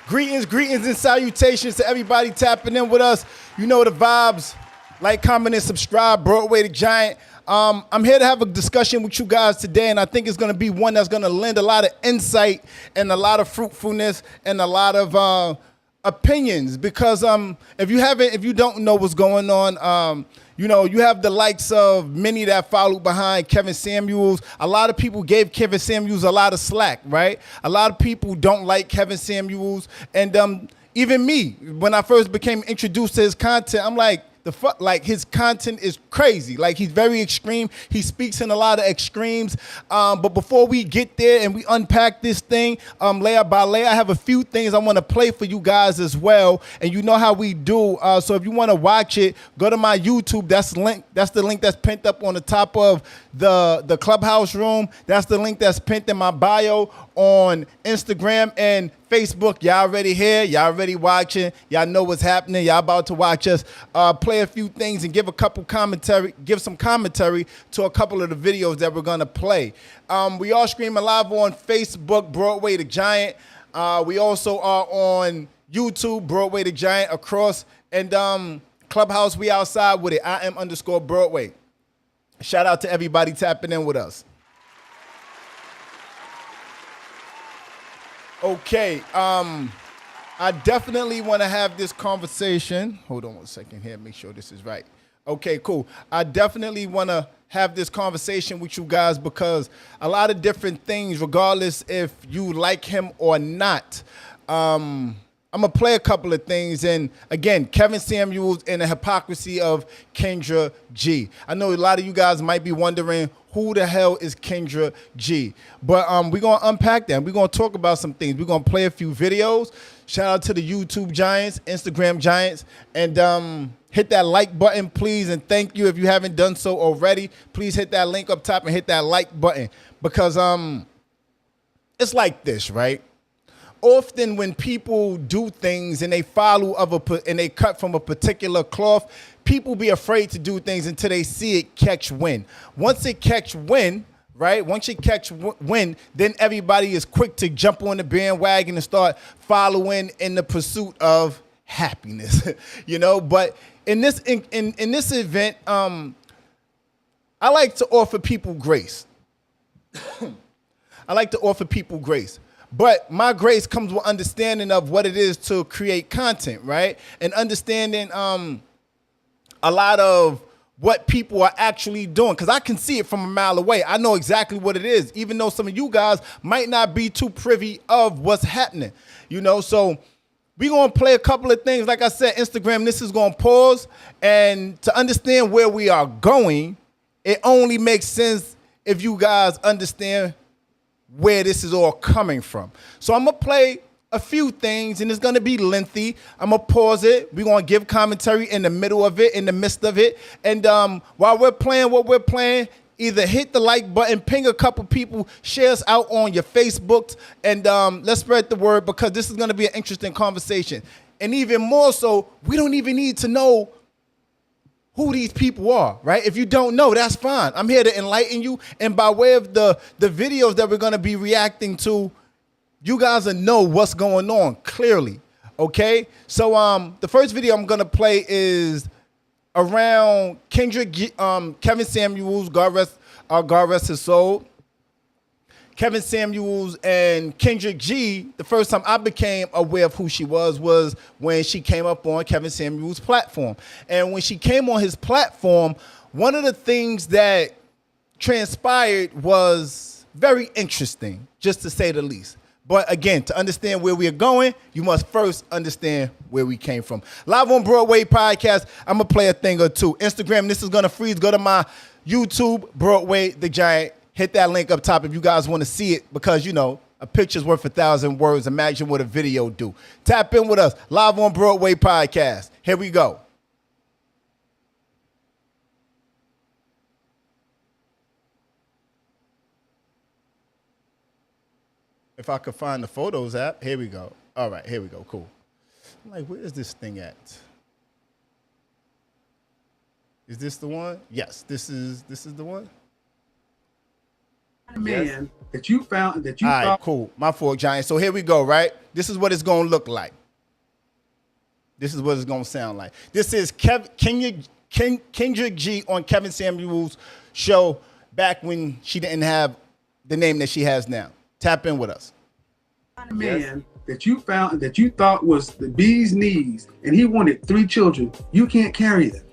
Greetings, and salutations to everybody tapping in with us. You know the vibes. Like, comment, and subscribe. Broadway the Giant. I'm here to have a discussion with you guys today, and I think it's going to be one that's going to lend a lot of insight and a lot of fruitfulness and a lot of opinions. Because if you don't know what's going on, you know, you have the likes of many that followed behind Kevin Samuels. A lot of people gave Kevin Samuels a lot of slack, right? A lot of people don't like Kevin Samuels. And even me, when I first became introduced to his content, I'm like, like, his content is crazy. Like, he's very extreme. He speaks in a lot of extremes. But before we get there and we unpack this thing layer by layer, I have a few things I want to play for you guys as well. And you know how we do. So if you want to watch it, go to my YouTube. That's the link that's pinned up on the top of the Clubhouse room. That's the link that's pinned in my bio on Instagram and Facebook. Y'all already here. Y'all already watching. Y'all know what's happening. Y'all about to watch us play a few things and give some commentary to a couple of the videos that we're gonna play. We are streaming live on Facebook, Broadway the Giant. We also are on YouTube, Broadway the Giant across, and Clubhouse. We outside with it. iam_Broadway. Shout out to everybody tapping in with us. Okay, I definitely want to have this conversation. Hold on one second here, make sure this is right. Okay, cool. I definitely want to have this conversation with you guys because a lot of different things, regardless if you like him or not, I'm going to play a couple of things. And again, Kevin Samuels and the hypocrisy of Kendra G. I know a lot of you guys might be wondering, who the hell is Kendra G? But we're going to unpack that. We're going to talk about some things. We're going to play a few videos. Shout out to the YouTube Giants, Instagram Giants. And hit that like button, please. And thank you if you haven't done so already. Please hit that link up top and hit that like button. Because it's like this, right? Often when people do things and they and they cut from a particular cloth, people be afraid to do things until they see it catch wind. Once it catch wind, right? Once you catch wind, then everybody is quick to jump on the bandwagon and start following in the pursuit of happiness, you know. But in this event, I like to offer people grace. I like to offer people grace. But my grace comes with understanding of what it is to create content, right? And understanding a lot of what people are actually doing. Because I can see it from a mile away. I know exactly what it is, even though some of you guys might not be too privy of what's happening. You know, so we're going to play a couple of things. Like I said, Instagram, this is going to pause. And to understand where we are going, it only makes sense if you guys understand where this is all coming from. So I'm going to play a few things, and it's going to be lengthy. I'm going to pause it. We're going to give commentary in the middle of it, in the midst of it. And while we're playing what we're playing, either hit the like button, ping a couple people, share us out on your Facebooks, and let's spread the word because this is going to be an interesting conversation. And even more so, we don't even need to know who these people are, right? If you don't know, that's fine. I'm here to enlighten you. And by way of the videos that we're going to be reacting to, you guys will know what's going on clearly, okay? So the first video I'm going to play is around Kevin Samuels, God rest his soul. Kevin Samuels and Kendra G, the first time I became aware of who she was when she came up on Kevin Samuels' platform. And when she came on his platform, one of the things that transpired was very interesting, just to say the least. But again, to understand where we are going, you must first understand where we came from. Live on Broadway podcast, I'm going to play a thing or two. Instagram, this is going to freeze. Go to my YouTube, Broadway the Giant. Hit that link up top if you guys want to see it because, you know, a picture's worth 1,000 words. Imagine what a video do. Tap in with us. Live on Broadway podcast. Here we go. If I could find the Photos app. Here we go. All right, here we go. Cool. I'm like, where is this thing at? Is this the one? Yes, this is the one. Man, that you found that you All right, thought. cool. My fault, Giant. So here we go, right? This is what it's going to look like. This is what it's going to sound like. This is Kendra G on Kevin Samuels' show back when she didn't have the name that she has now. Tap in with us. Man that you found that you thought was the bee's knees, and he wanted 3 children. You can't carry them.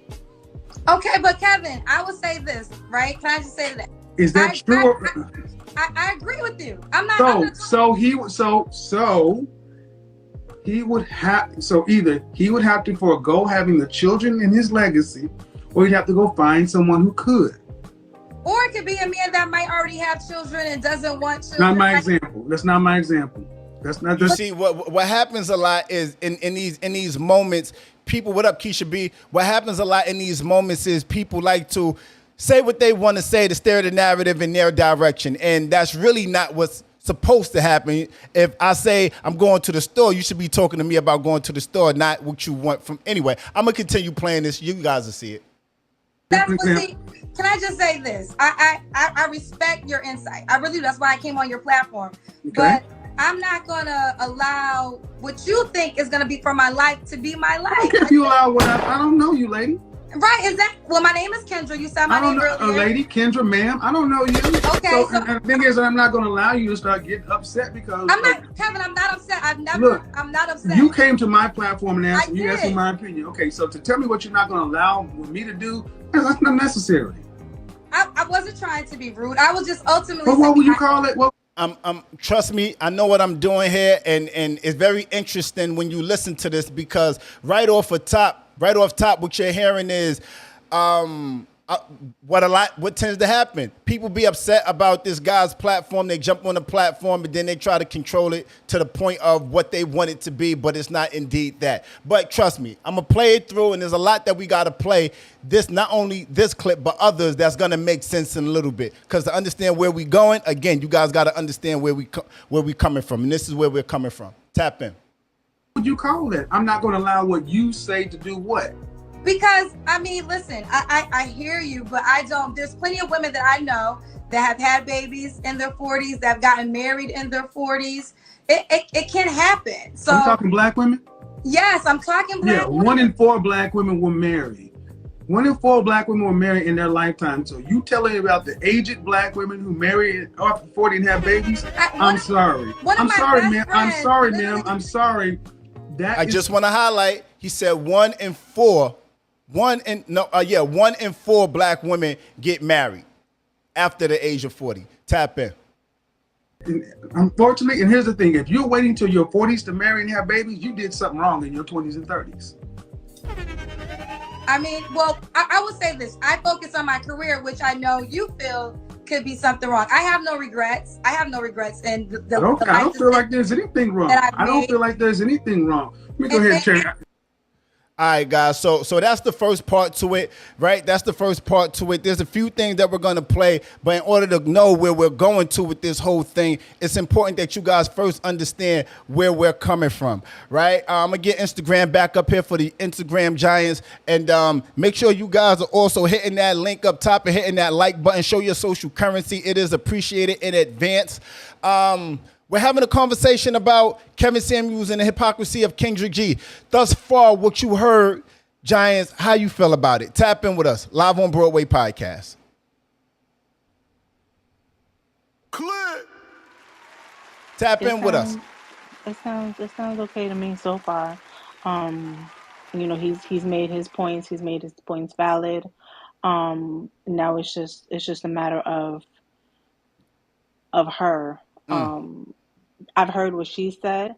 Okay, but Kevin, I would say this, right? Can I just say that? Is that true? I agree with you. I'm not. So he would have. So either he would have to forego having the children in his legacy, or he'd have to go find someone who could. Or it could be a man that might already have children and doesn't want children. Not my example. That's not my example. That's not. You see, what happens a lot is in these moments, people. What up, Keisha B? What happens a lot in these moments is people like to say what they want to say to steer the narrative in their direction, and that's really not what's supposed to happen. If I say I'm going to the store, you should be talking to me about going to the store, not what you want from. Anyway, I'm gonna continue playing this. You guys will see it. Can I just say this? I respect your insight. I really do. That's why I came on your platform. Okay. But I'm not gonna allow what you think is gonna be for my life to be my life. Okay, if you allow what I don't know you, lady. Right? Is that? Well, my name is Kendra. You said my name earlier. Lady Kendra, ma'am. I don't know you. Okay. So the thing is, I'm not going to allow you to start getting upset because I'm not, Kevin. I'm not upset. I'm not upset. You came to my platform and asked me my opinion. Okay, so to tell me what you're not going to allow me to do, that's not necessary. I wasn't trying to be rude. I was just ultimately. But what would you call it? Trust me, I know what I'm doing here, and it's very interesting when you listen to this because right off top, what you're hearing is what tends to happen. People be upset about this guy's platform. They jump on the platform and then they try to control it to the point of what they want it to be, but it's not indeed that. But trust me, I'm gonna play it through, and there's a lot that we gotta play. This, not only this clip, but others that's gonna make sense in a little bit. Because to understand where we going, again, you guys gotta understand where we coming from, and this is where we're coming from. Tap in. What would you call that? I'm not going to allow what you say to do what? Because, I mean, listen, I hear you, but I don't. There's plenty of women that I know that have had babies in their 40s, that have gotten married in their 40s. It can happen. So, are you talking black women? Yes, I'm talking black women. 1 in 4 black women were married. 1 in 4 black women were married in their lifetime. So you telling me about the aged black women who marry after 40 and have babies? I'm sorry. I'm sorry, ma'am. I'm sorry, ma'am. I'm sorry. I just want to highlight. He said 1 in 4. 1 in 4 black women get married after the age of 40. Tap in. Unfortunately, and here's the thing: if you're waiting till your 40s to marry and have babies, you did something wrong in your 20s and 30s. I mean, well, I would say this. I focus on my career, which I know you feel could be something wrong. I have no regrets. And I don't feel like there's anything wrong. I don't feel like there's anything wrong. Let me go ahead and check. All right, guys. So that's the first part to it, right? That's the first part to it. There's a few things that we're going to play, but in order to know where we're going to with this whole thing, it's important that you guys first understand where we're coming from, right? I'm going to get Instagram back up here for the Instagram Giants, and make sure you guys are also hitting that link up top and hitting that like button. Show your social currency. It is appreciated in advance. We're having a conversation about Kevin Samuels and the hypocrisy of Kendra G. Thus far, what you heard, Giants, how you feel about it? Tap in with us, live on Broadway podcast. Click. Tap in with us. It sounds okay to me so far. He's made his points. He's made his points valid. Now it's just a matter of her. I've heard what she said,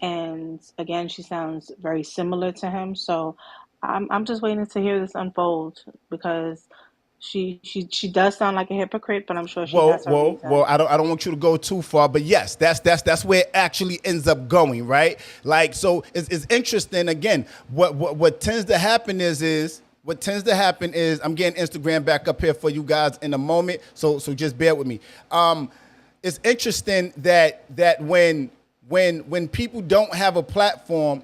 and again, she sounds very similar to him. So I'm just waiting to hear this unfold because she does sound like a hypocrite, but I'm sure she has her reasons. Well, I don't want you to go too far, but yes, that's where it actually ends up going, right? Like, so it's interesting. Again, what tends to happen is. What tends to happen is I'm getting Instagram back up here for you guys in a moment, so just bear with me. It's interesting that when people don't have a platform,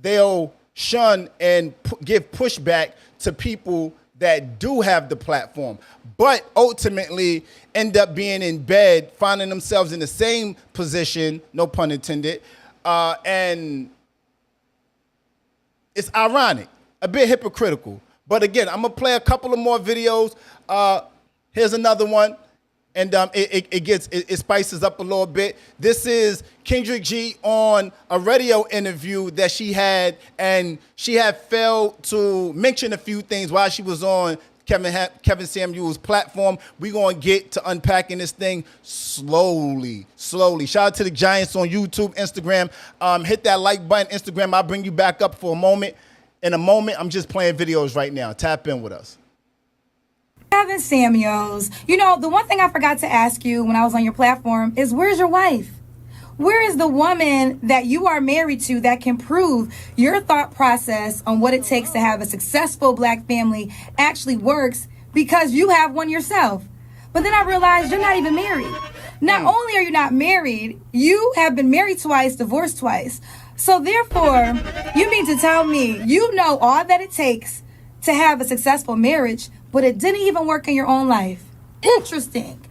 they'll shun and give pushback to people that do have the platform, but ultimately end up being in bed, finding themselves in the same position, no pun intended, and it's ironic, a bit hypocritical. But again, I'm gonna play a couple of more videos. Here's another one, and it spices up a little bit. This is Kendra G on a radio interview that she had, and she had failed to mention a few things while she was on Kevin Samuel's platform. We're gonna get to unpacking this thing slowly. Shout out to the Giants on YouTube, Instagram. Hit that like button, Instagram. I'll bring you back up for a moment. In a moment, I'm just playing videos right now. Tap in with us. Kevin Samuels, you know, the one thing I forgot to ask you when I was on your platform is, where's your wife? Where is the woman that you are married to that can prove your thought process on what it takes to have a successful black family actually works, because you have one yourself? But then I realized you're not even married. Not only are you not married, you have been married twice, divorced twice. So therefore, you mean to tell me you know all that it takes to have a successful marriage, but it didn't even work in your own life? Interesting.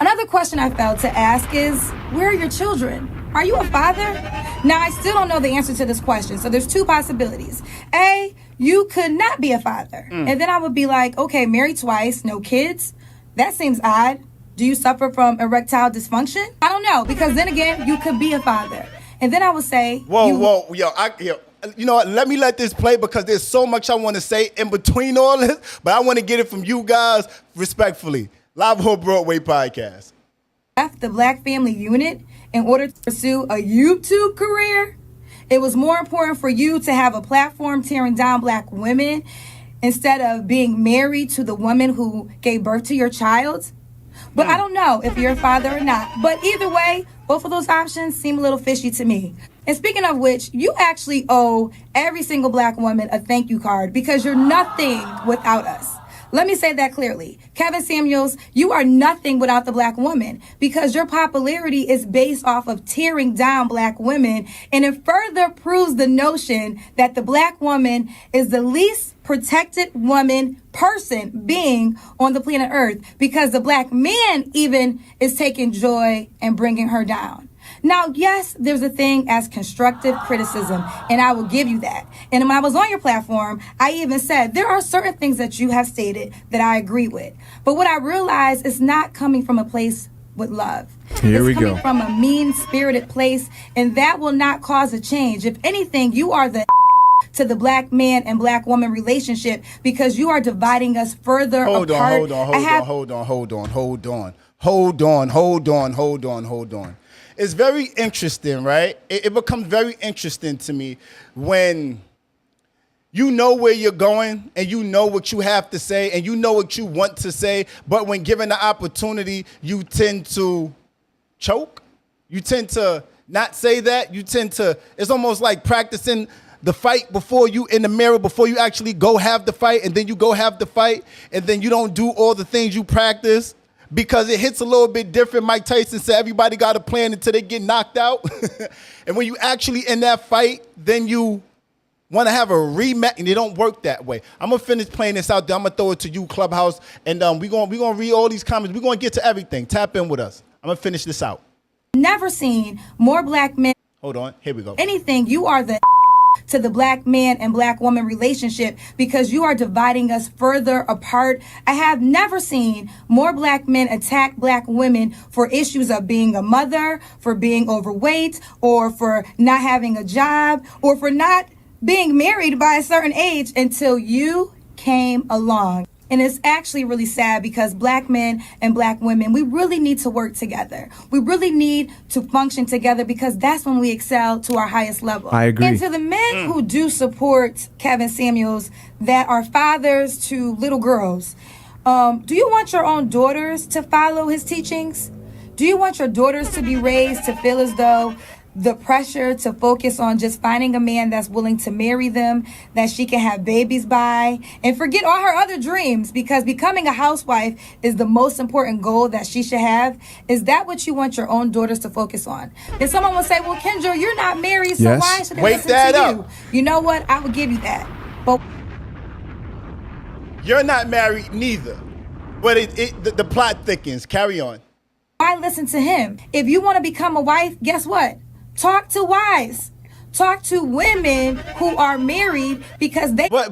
Another question I failed to ask is, where are your children? Are you a father? Now, I still don't know the answer to this question, so there's two possibilities. A, you could not be a father. And then I would be like, okay, married twice, no kids? That seems odd. Do you suffer from erectile dysfunction? I don't know, because then again, you could be a father. And then I would say, yo, you know what? Let this play, because there's so much I want to say in between all this, but I want to get it from you guys respectfully. Live on Broadway podcast. Left the Black Family Unit in order to pursue a YouTube career. It was more important for you to have a platform tearing down black women instead of being married to the woman who gave birth to your child. But I don't know if you're a father or not. But either way, both of those options seem a little fishy to me. And speaking of which, you actually owe every single black woman a thank you card, because you're nothing without us. Let me say that clearly. Kevin Samuels, you are nothing without the black woman, because your popularity is based off of tearing down black women. And it further proves the notion that the black woman is the least protected being on the planet Earth, because the black man even is taking joy in bringing her down. Now, yes, there's a thing as constructive criticism, and I will give you that. And when I was on your platform, I even said there are certain things that you have stated that I agree with. But what I realized is not coming from a place with love. It's coming from a mean-spirited place, and that will not cause a change. If anything, you are the to the black man and black woman relationship, because you are dividing us further apart. Hold on. It's very interesting, right? It becomes very interesting to me when you know where you're going and you know what you have to say and you know what you want to say, but when given the opportunity, you tend to choke. You tend to not say that. It's almost like practicing the fight before you in the mirror, before you actually go have the fight, and then you go have the fight, and then you don't do all the things you practice, because it hits a little bit different. Mike Tyson said everybody got a plan until they get knocked out. And when you actually in that fight, then you want to have a rematch, and it don't work that way. I'm going to finish playing this out there. I'm going to throw it to you, Clubhouse, and we're going to read all these comments. We're going to get to everything. Tap in with us. I'm going to finish this out. Never seen more black men. Hold on. Here we go. Anything, you are the to the black man and black woman relationship, because you are dividing us further apart. I have never seen more black men attack black women for issues of being a mother, for being overweight, or for not having a job, or for not being married by a certain age until you came along. And it's actually really sad, because black men and black women, we really need to work together. We really need to function together, because that's when we excel to our highest level. I agree. And to the men who do support Kevin Samuels, that are fathers to little girls, do you want your own daughters to follow his teachings? Do you want your daughters to be raised to feel as though the pressure to focus on just finding a man that's willing to marry them, that she can have babies by, and forget all her other dreams, because becoming a housewife is the most important goal that she should have? Is that what you want your own daughters to focus on? Then someone will say, well, Kendra, you're not married, so why should they listen to you? You know what? I will give you that. But You're not married neither. But the plot thickens. Carry on. Why listen to him? If you want to become a wife, guess what? Talk to wives. Talk to women who are married because they. But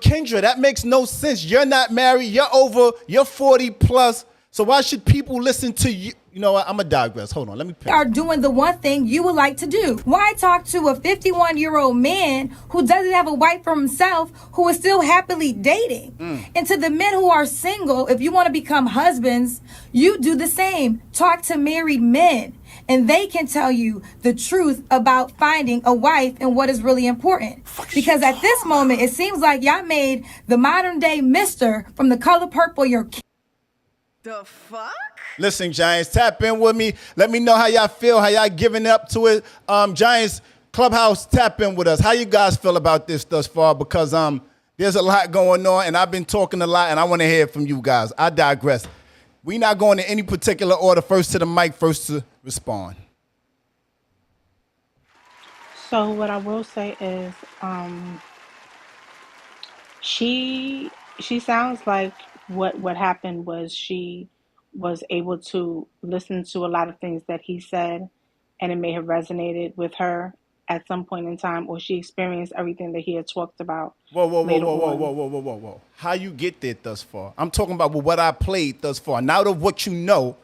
Kendra, that makes no sense. You're not married. You're 40 plus. So why should people listen to you? You know what? I'm going to digress. Hold on. Let me pick. Are doing the one thing you would like to do. Why talk to a 51-year-old man who doesn't have a wife for himself, who is still happily dating? And to the men who are single, if you want to become husbands, you do the same. Talk to married men, and they can tell you the truth about finding a wife and what is really important. Because at this moment, it seems like y'all made the modern day Mr. from The Color Purple your. The fuck? Listen, Giants, tap in with me. Let me know how y'all feel, how y'all giving up to it. Giants Clubhouse, tap in with us. How you guys feel about this thus far? Because there's a lot going on, and I've been talking a lot, and I want to hear from you guys. I digress. We not going in any particular order. First to the mic, first to respond. So what I will say is, she sounds like what happened was she was able to listen to a lot of things that he said, and it may have resonated with her at some point in time, or she experienced everything that he had talked about. Whoa. How you get there thus far? I'm talking about what I played thus far. Not of what you know,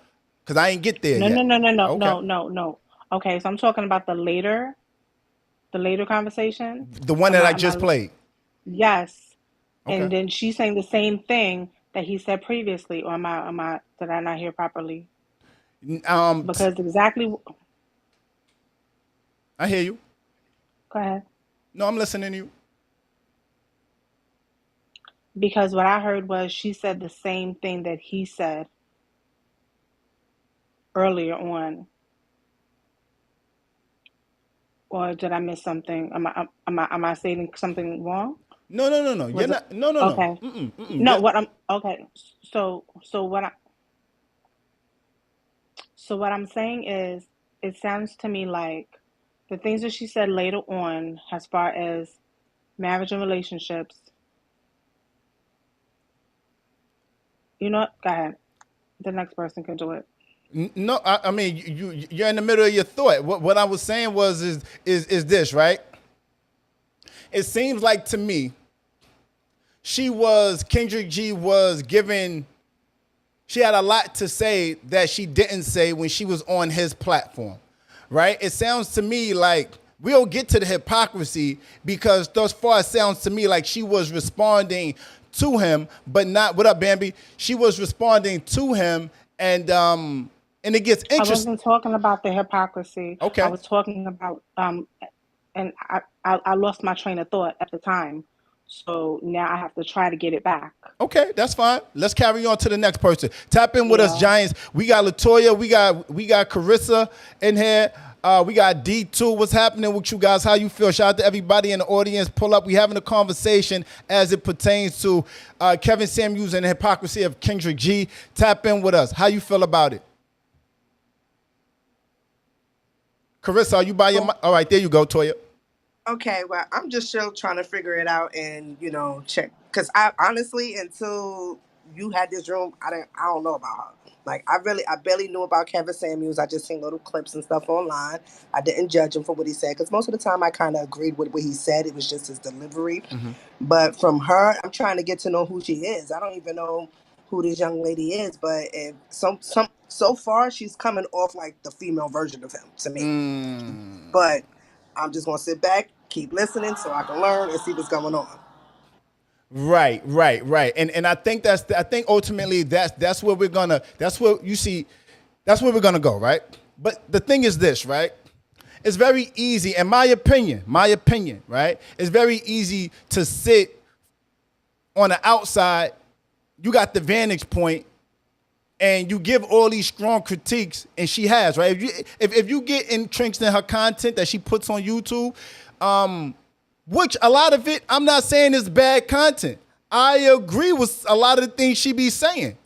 because I ain't get there yet. No. Okay, so I'm talking about the later conversation. The one that I just played. Yes. Okay. And then she's saying the same thing that he said previously, or did I not hear properly? Because exactly. I hear you. Go ahead. No, I'm listening to you. Because what I heard was she said the same thing that he said earlier on. Or did I miss something? Am I saying something wrong? No. You're not. No. Okay. No. What I'm okay. So what I'm saying is, it sounds to me like the things that she said later on, as far as marriage and relationships. You know what? Go ahead. The next person can do it. No, I mean you're in the middle of your thought. What I was saying was is this, right? It seems like to me, Kendrick G was giving. She had a lot to say that she didn't say when she was on his platform, right? It sounds to me like we'll get to the hypocrisy, because thus far it sounds to me like she was responding to him, but not. What up, Bambi? She was responding to him, and it gets interesting. I wasn't talking about the hypocrisy. Okay. I was talking about and I lost my train of thought at the time. So now I have to try to get it back. Okay, that's fine. Let's carry on to the next person. Tap in with us, Giants. We got Latoya. We got Carissa in here. We got D2. What's happening with you guys? How you feel? Shout out to everybody in the audience. Pull up. We having a conversation as it pertains to Kevin Samuels and the hypocrisy of Kendrick G. Tap in with us. How you feel about it? Carissa, are you by your mic? All right, there you go, Toya. Okay, well, I'm just still trying to figure it out and, check. Because I honestly, until you had this room, I don't know about her. Like, I barely knew about Kevin Samuels. I just seen little clips and stuff online. I didn't judge him for what he said, because most of the time I kind of agreed with what he said. It was just his delivery. Mm-hmm. But from her, I'm trying to get to know who she is. I don't even know who this young lady is, but if so far she's coming off like the female version of him to me. But I'm just gonna sit back, keep listening, so I can learn and see what's going on. Right. And I think ultimately that's where we're gonna go, right? But the thing is this, right? It's very easy, in my opinion, right? It's very easy to sit on the outside. You got the vantage point, and you give all these strong critiques, and she has, right? If you get entrenched in her content that she puts on YouTube, which a lot of it, I'm not saying is bad content. I agree with a lot of the things she be saying.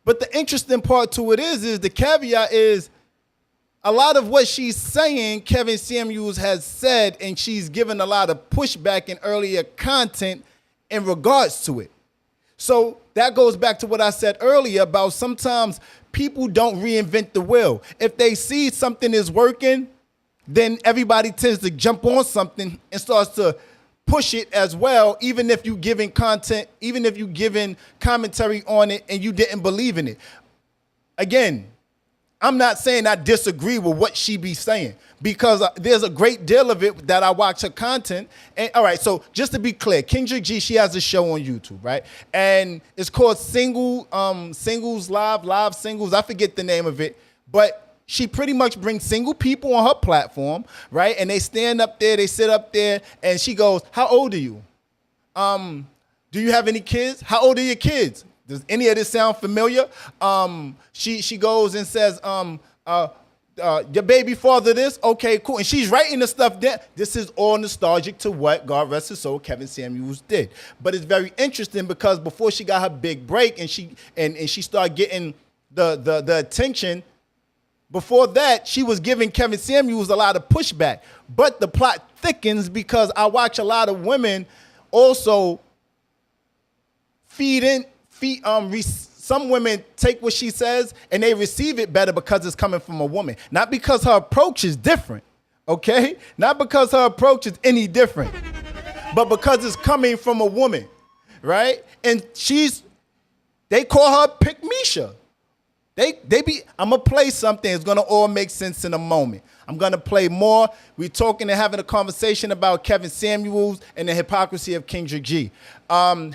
But the interesting part to it is the caveat is a lot of what she's saying, Kevin Samuels has said, and she's given a lot of pushback in earlier content in regards to it. So that goes back to what I said earlier about sometimes people don't reinvent the wheel. If they see something is working, then everybody tends to jump on something and starts to push it as well, even if you giving content, even if you giving commentary on it and you didn't believe in it. Again, I'm not saying I disagree with what she be saying, because there's a great deal of it that I watch her content. And all right, so just to be clear, Kendra G, she has a show on YouTube, right? And it's called Singles Live Singles. I forget the name of it, but she pretty much brings single people on her platform, right? And they stand up there, they sit up there, and she goes, "How old are you? Do you have any kids? How old are your kids? Does any of this sound familiar?" She goes and says, "Your baby father this? Okay, cool." And she's writing the stuff down. This is all nostalgic to what, God rest his soul, Kevin Samuels did. But it's very interesting because before she got her big break and she started getting the attention, before that, she was giving Kevin Samuels a lot of pushback. But the plot thickens because I watch a lot of women also some women take what she says and they receive it better because it's coming from a woman. Not because her approach is different, okay? Not because her approach is any different, but because it's coming from a woman, right? And they call her Pick Misha. I'm going to play something. It's going to all make sense in a moment. I'm going to play more. We're talking and having a conversation about Kevin Samuels and the hypocrisy of Kendra G.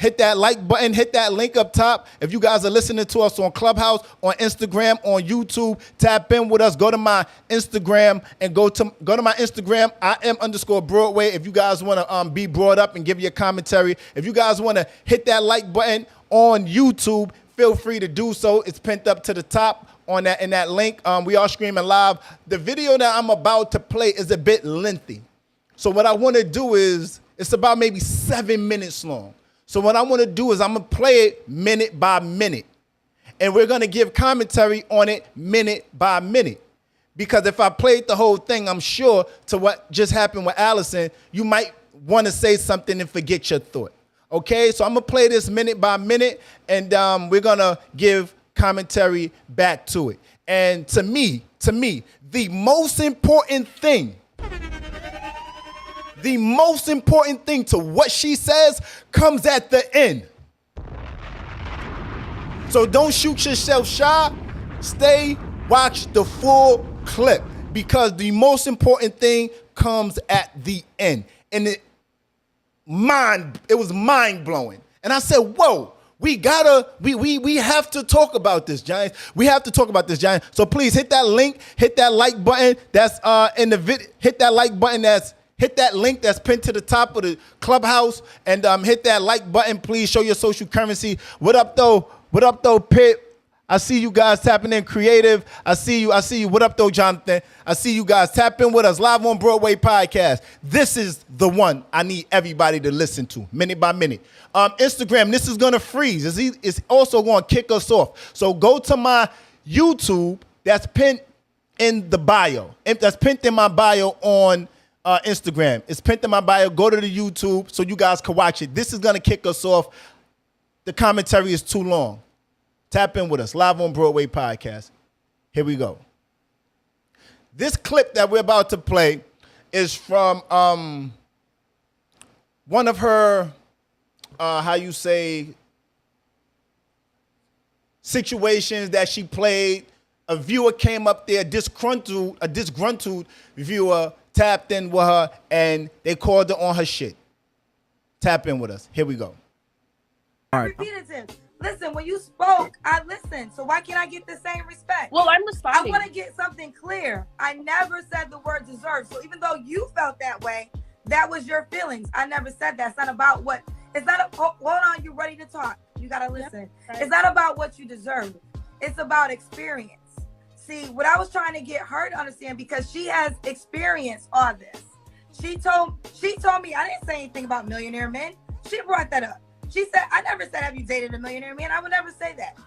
Hit that like button. Hit that link up top. If you guys are listening to us on Clubhouse, on Instagram, on YouTube, tap in with us. Go to my Instagram and go to my Instagram, iam_Broadway. If you guys want to be brought up and give your commentary. If you guys want to hit that like button on YouTube, feel free to do so. It's pinned up to the top in that link. We are streaming live. The video that I'm about to play is a bit lengthy. So what I want to do is, it's about maybe 7 minutes long. So what I want to do is I'm going to play it minute by minute. And we're going to give commentary on it minute by minute. Because if I played the whole thing, I'm sure to what just happened with Allison, you might want to say something and forget your thought. Okay, so I'm going to play this minute by minute, and we're going to give commentary back to it. And to me, the most important thing to what she says comes at the end. So don't shoot yourself shot. Stay, watch the full clip, because the most important thing comes at the end. And it was mind-blowing. And I said, whoa, we have to talk about this, Giants. We have to talk about this, Giants. So please hit that link, hit that like button that's in the video, hit that like button hit that link that's pinned to the top of the Clubhouse, and hit that like button. Please show your social currency. What up though, Pitt? I see you guys tapping in. Creative, I see you. What up though, Jonathan? I see you guys. Tap in with us live on Broadway podcast. This is the one I need everybody to listen to minute by minute. Instagram, this is gonna freeze. It's also gonna kick us off. So go to my YouTube that's pinned in the bio. That's pinned in my bio on Instagram. It's pinned in my bio. Go to the YouTube so you guys can watch it. This is gonna kick us off. The commentary is too long. Tap in with us, live on Broadway podcast. Here we go. This clip that we're about to play is from one of her, situations that she played. A viewer came up there, a disgruntled viewer tapped in with her, and they called her on her shit. Tap in with us. Here we go. All right. Listen, when you spoke, I listened. So why can't I get the same respect? Well, I'm responding. I want to get something clear. I never said the word deserve. So even though you felt that way, that was your feelings. I never said that. It's not about what. It's not. Hold on. You ready to talk? You gotta listen. Right. It's not about what you deserve. It's about experience. See, what I was trying to get her to understand, because she has experienced all this. She told me I didn't say anything about millionaire men. She brought that up. She said, I never said, have you dated a millionaire man? I would never say that.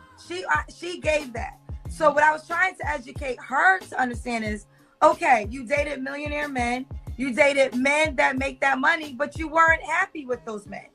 She gave that. So what I was trying to educate her to understand is, okay, you dated millionaire men. You dated men that make that money, but you weren't happy with those men.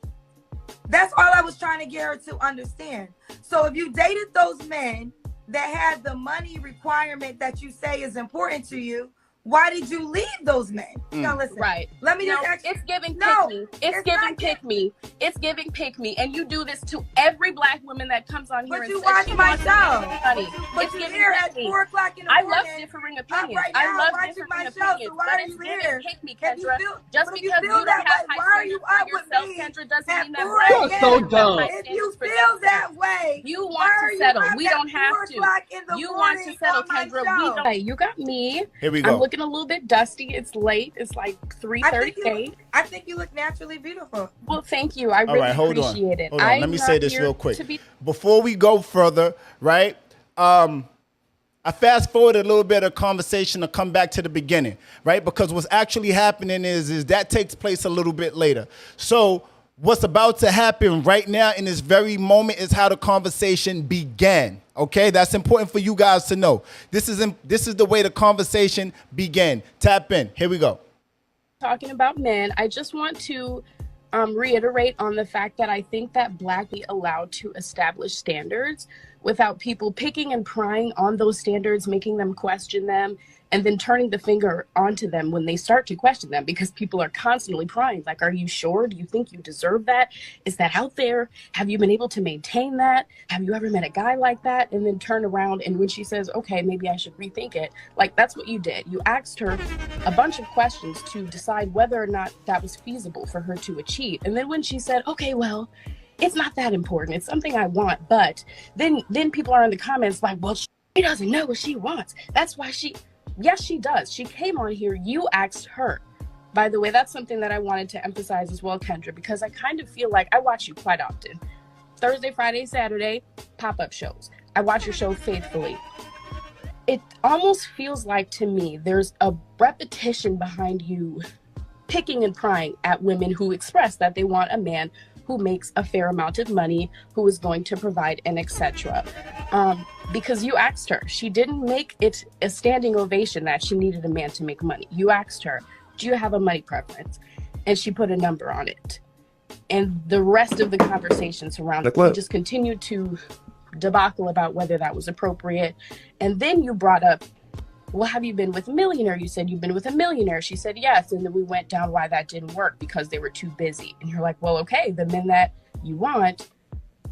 That's all I was trying to get her to understand. So if you dated those men that had the money requirement that you say is important to you, why did you leave those men? Now listen. Right. Let me just it's giving pick me. It's giving pick me. It's giving pick me. And you do this to every black woman that comes on here but and you says watch she my wants show. money. But It's you giving here pick at me. 4 o'clock in the I morning. love differing opinions. Right now, I love watching differing my show, opinions. so why But are it's you giving here? pick me, If you Kendra. feel, Just but if you because feel you don't that have way, high why are you standards for up with yourself, me Kendra, doesn't at mean that 4 black You're women so a.m.? don't have high dumb. If you standards for feel that themselves. way, You why want to are you settle. up We at don't 4 have to. o'clock in the You want to morning settle, on my Kendra. We show? don't. Hey, you got me. Here we go. I'm looking a little bit dusty. It's late. It's like 3:38. I think you look naturally beautiful. Well, thank you. I really appreciate it. Hold on. Let me say this real quick. Before we go further, right? I fast forward a little bit of conversation to come back to the beginning, right? Because what's actually happening is that takes place a little bit later. So what's about to happen right now in this very moment is how the conversation began. Okay, that's important for you guys to know. This is the way the conversation began. Tap in. Here we go. Talking about men, I just want to reiterate on the fact that I think that black be allowed to establish standards without people picking and prying on those standards, making them question them, and then turning the finger onto them when they start to question them, because people are constantly prying. Like, are you sure? Do you think you deserve that? Is that out there? Have you been able to maintain that? Have you ever met a guy like that? And then turn around, and when she says, okay, maybe I should rethink it, like, that's what you did. You asked her a bunch of questions to decide whether or not that was feasible for her to achieve. And then when she said, okay, well, it's not that important, it's something I want, but then people are in the comments like, well, she doesn't know what she wants. That's why yes, she does. She came on here, you asked her. By the way, that's something that I wanted to emphasize as well, Kendra, because I kind of feel like I watch you quite often. Thursday, Friday, Saturday, pop-up shows. I watch your show faithfully. It almost feels like to me there's a repetition behind you picking and prying at women who express that they want a man who makes a fair amount of money, who is going to provide, and etc. Because you asked her. She didn't make it a standing ovation that she needed a man to make money. You asked her, do you have a money preference? And she put a number on it. And the rest of the conversation surrounded it just continued to debacle about whether that was appropriate. And then you brought up, well, have you been with a millionaire? You said you've been with a millionaire. She said yes. And then we went down why that didn't work, because they were too busy. And you're like, well, okay, the men that you want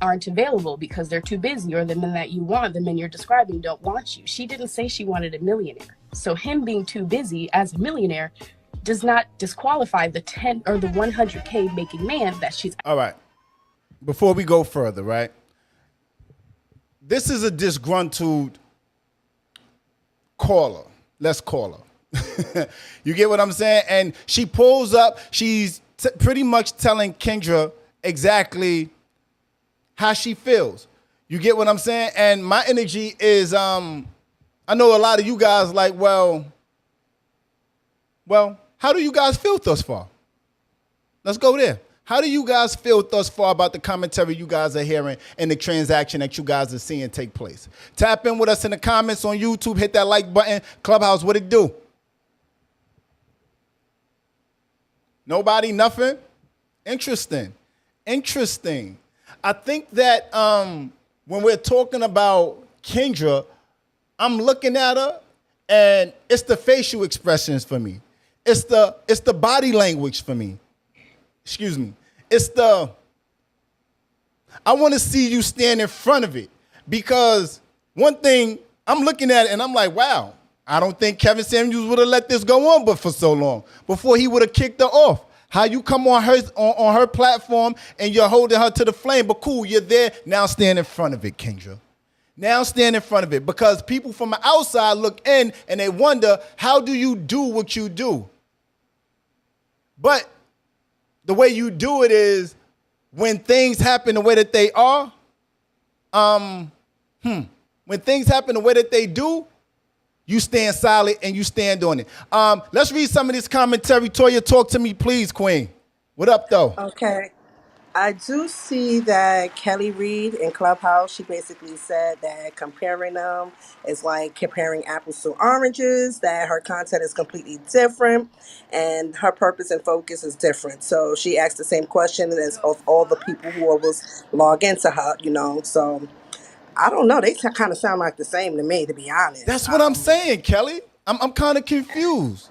aren't available because they're too busy, or the men that you want, the men you're describing, don't want you. She didn't say she wanted a millionaire. So him being too busy as a millionaire does not disqualify the 10 or the 100K making man that she's. All right. Before we go further, right? This is a disgruntled caller. Let's call her. You get what I'm saying? And she pulls up. She's pretty much telling Kendra exactly how she feels. You get what I'm saying? And my energy is, I know a lot of you guys like, well, how do you guys feel thus far? Let's go there. How do you guys feel thus far about the commentary you guys are hearing and the transaction that you guys are seeing take place? Tap in with us in the comments on YouTube. Hit that like button. Clubhouse, what it do? Nobody? Nothing? Interesting. I think that when we're talking about Kendra, I'm looking at her and it's the facial expressions for me. It's the body language for me. Excuse me. I want to see you stand in front of it, because one thing I'm looking at it and I'm like, wow, I don't think Kevin Samuels would have let this go on but for so long before he would have kicked her off. How you come on her platform and you're holding her to the flame, but cool, you're there. Now stand in front of it, Kendra. Now stand in front of it, because people from the outside look in and they wonder, how do you do what you do? But the way you do it is when things happen the way that they are, when things happen the way that they do, you stand solid and you stand on it. Let's read some of this commentary. Toya, talk to me, please, Queen. What up, though? Okay. I do see that Kelly Reed in Clubhouse, she basically said that comparing them is like comparing apples to oranges, that her content is completely different and her purpose and focus is different. So she asked the same question as of all the people who was log into her, you know. So I don't know. They kind of sound like the same to me, to be honest. That's what I'm saying, Kelly. I'm kind of confused.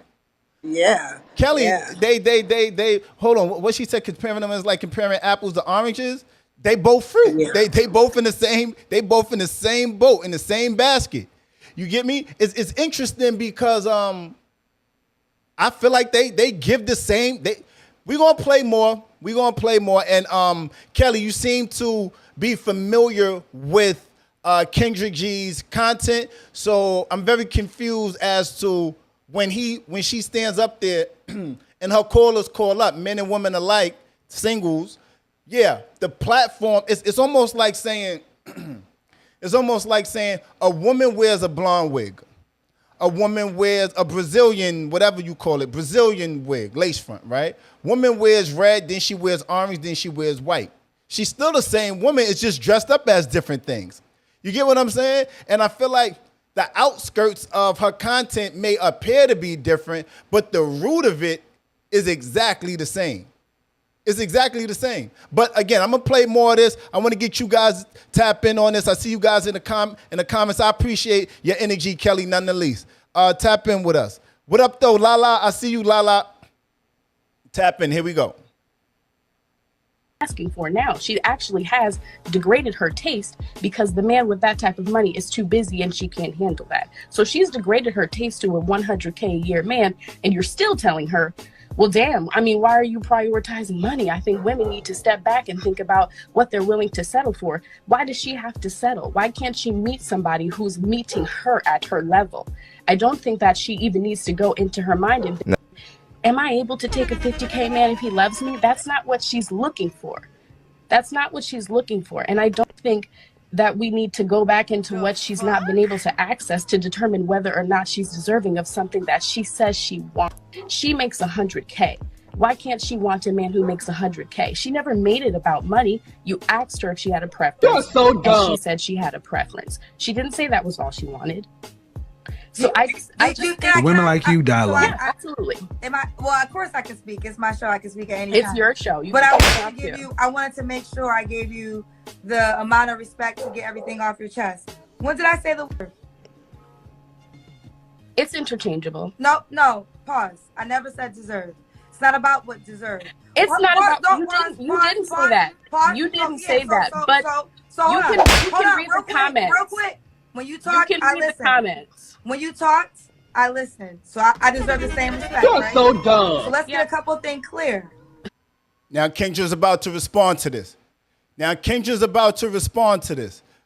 Yeah. Kelly, Yeah. they hold on. What she said, comparing them is like comparing apples to oranges. They both fruit. Yeah. They both in the same. They both in the same boat in the same basket. You get me? It's interesting because I feel like they give the same. We're gonna play more. We're gonna play more. And Kelly, you seem to be familiar with Kendrick G's content, so I'm very confused as to when she stands up there and her callers call up, men and women alike, singles. Yeah, the platform. It's almost like saying it's almost like saying a woman wears a blonde wig. A woman wears a Brazilian, whatever you call it, Brazilian wig, lace front, right? Woman wears red, then she wears orange, then she wears white. She's still the same woman, it's just dressed up as different things. You get what I'm saying? And I feel like the outskirts of her content may appear to be different, but the root of it is exactly the same. It's exactly the same. But again, I'm gonna play more of this. I want to get you guys tap in on this. I see you guys in the comments. I appreciate your energy, Kelly, none the least. Tap in with us. What up though, Lala? I see you, Lala. Tap in. Here we go. Asking for now. She actually has degraded her taste because the man with that type of money is too busy and she can't handle that. So she's degraded her taste to a 100K a year man, and you're still telling her, well, damn, I mean, why are you prioritizing money? I think women need to step back and think about what they're willing to settle for. Why does she have to settle? Why can't she meet somebody who's meeting her at her level? I don't think that she even needs to go into her mind and think, am I able to take a 50K man if he loves me? That's not what she's looking for. That's not what she's looking for. And I don't think that we need to go back into what she's not been able to access to determine whether or not she's deserving of something that she says she wants. She makes 100K. Why can't she want a man who makes 100K? She never made it about money. You asked her if she had a preference. You're so dumb. And she said she had a preference. She didn't say that was all she wanted. So I just think women like you, Dollar. Yeah, absolutely. Well, of course I can speak. It's my show. I can speak at any time. It's your show. But I wanted to make sure I gave you the amount of respect to get everything off your chest. When did I say the word? It's interchangeable. No. Pause. I never said deserve. It's not about what deserve. It's not about. You didn't say that. You didn't say that. But you can read the comments. Real quick. When you talk, you can read the comments. When you talked, I listened. So I deserve the same respect. You're right? so dumb. So let's get a couple things clear. Now Kendra's about to respond to this.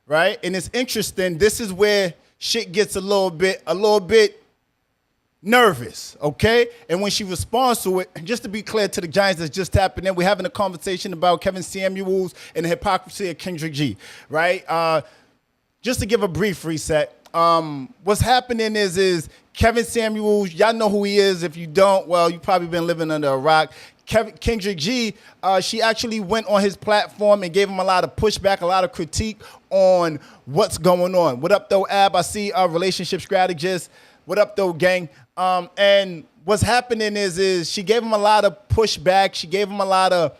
Right? And it's interesting. This is where shit gets a little bit nervous, okay? And when she responds to it, just to be clear to the Giants that's just tapping in, we're having a conversation about Kevin Samuels and the hypocrisy of Kendrick G, right? Just to give a brief reset, what's happening is Kevin Samuels, y'all know who he is. If you don't, well, you've probably been living under a rock. Kendrick G, she actually went on his platform and gave him a lot of pushback, a lot of critique on what's going on. What up, though, Ab? I see a relationship strategist. What up, though, gang? And what's happening is she gave him a lot of pushback. She gave him a lot of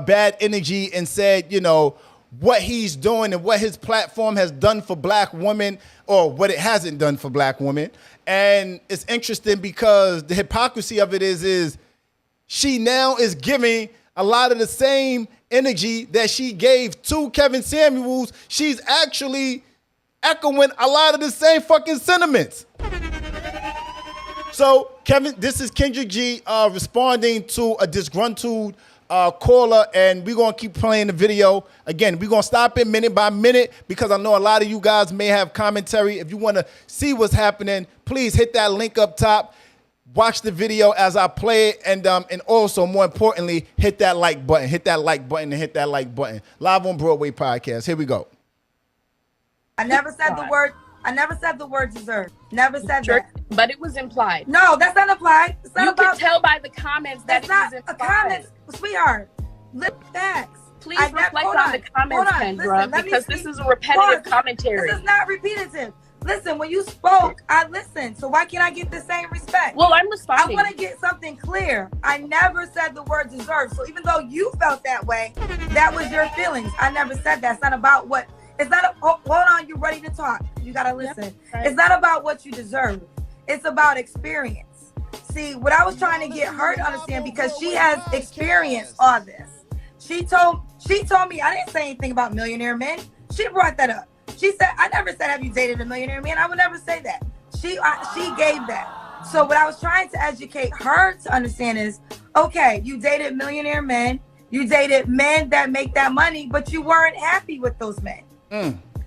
bad energy and said, you know, what he's doing and what his platform has done for black women, or what it hasn't done for black women. And it's interesting because the hypocrisy of it is she now is giving a lot of the same energy that she gave to Kevin Samuels. She's actually echoing a lot of the same fucking sentiments. So this is Kendrick G responding to a disgruntled caller, and we're going to keep playing the video. Again, we're going to stop it minute by minute because I know a lot of you guys may have commentary. If you want to see what's happening, please hit that link up top. Watch the video as I play it, and also, more importantly, hit that like button. Hit that like button and hit that like button. Live on Broadway podcast. Here we go. I never said the word. I never said the word deserve. Never said that. But it was implied. No, that's not implied. It's not you can tell by the comments that it was implied. A comment, sweetheart. Lip facts. Please reflect on the comments, Kendra, because this is a repetitive commentary. This is not repetitive. Listen, when you spoke, I listened. So why can't I get the same respect? Well, I'm responding. I want to get something clear. I never said the word deserve. So even though you felt that way, that was your feelings. I never said that. It's not about what. It's not. Hold on. You're ready to talk. You gotta listen. Yep, right. It's not about what you deserve. It's about experience. See, what I was trying to get her to understand, because she has experienced all this. She told me I didn't say anything about millionaire men. She brought that up. She said, I never said, have you dated a millionaire man? I would never say that. She gave that. So what I was trying to educate her to understand is, okay, you dated millionaire men. You dated men that make that money, but you weren't happy with those men.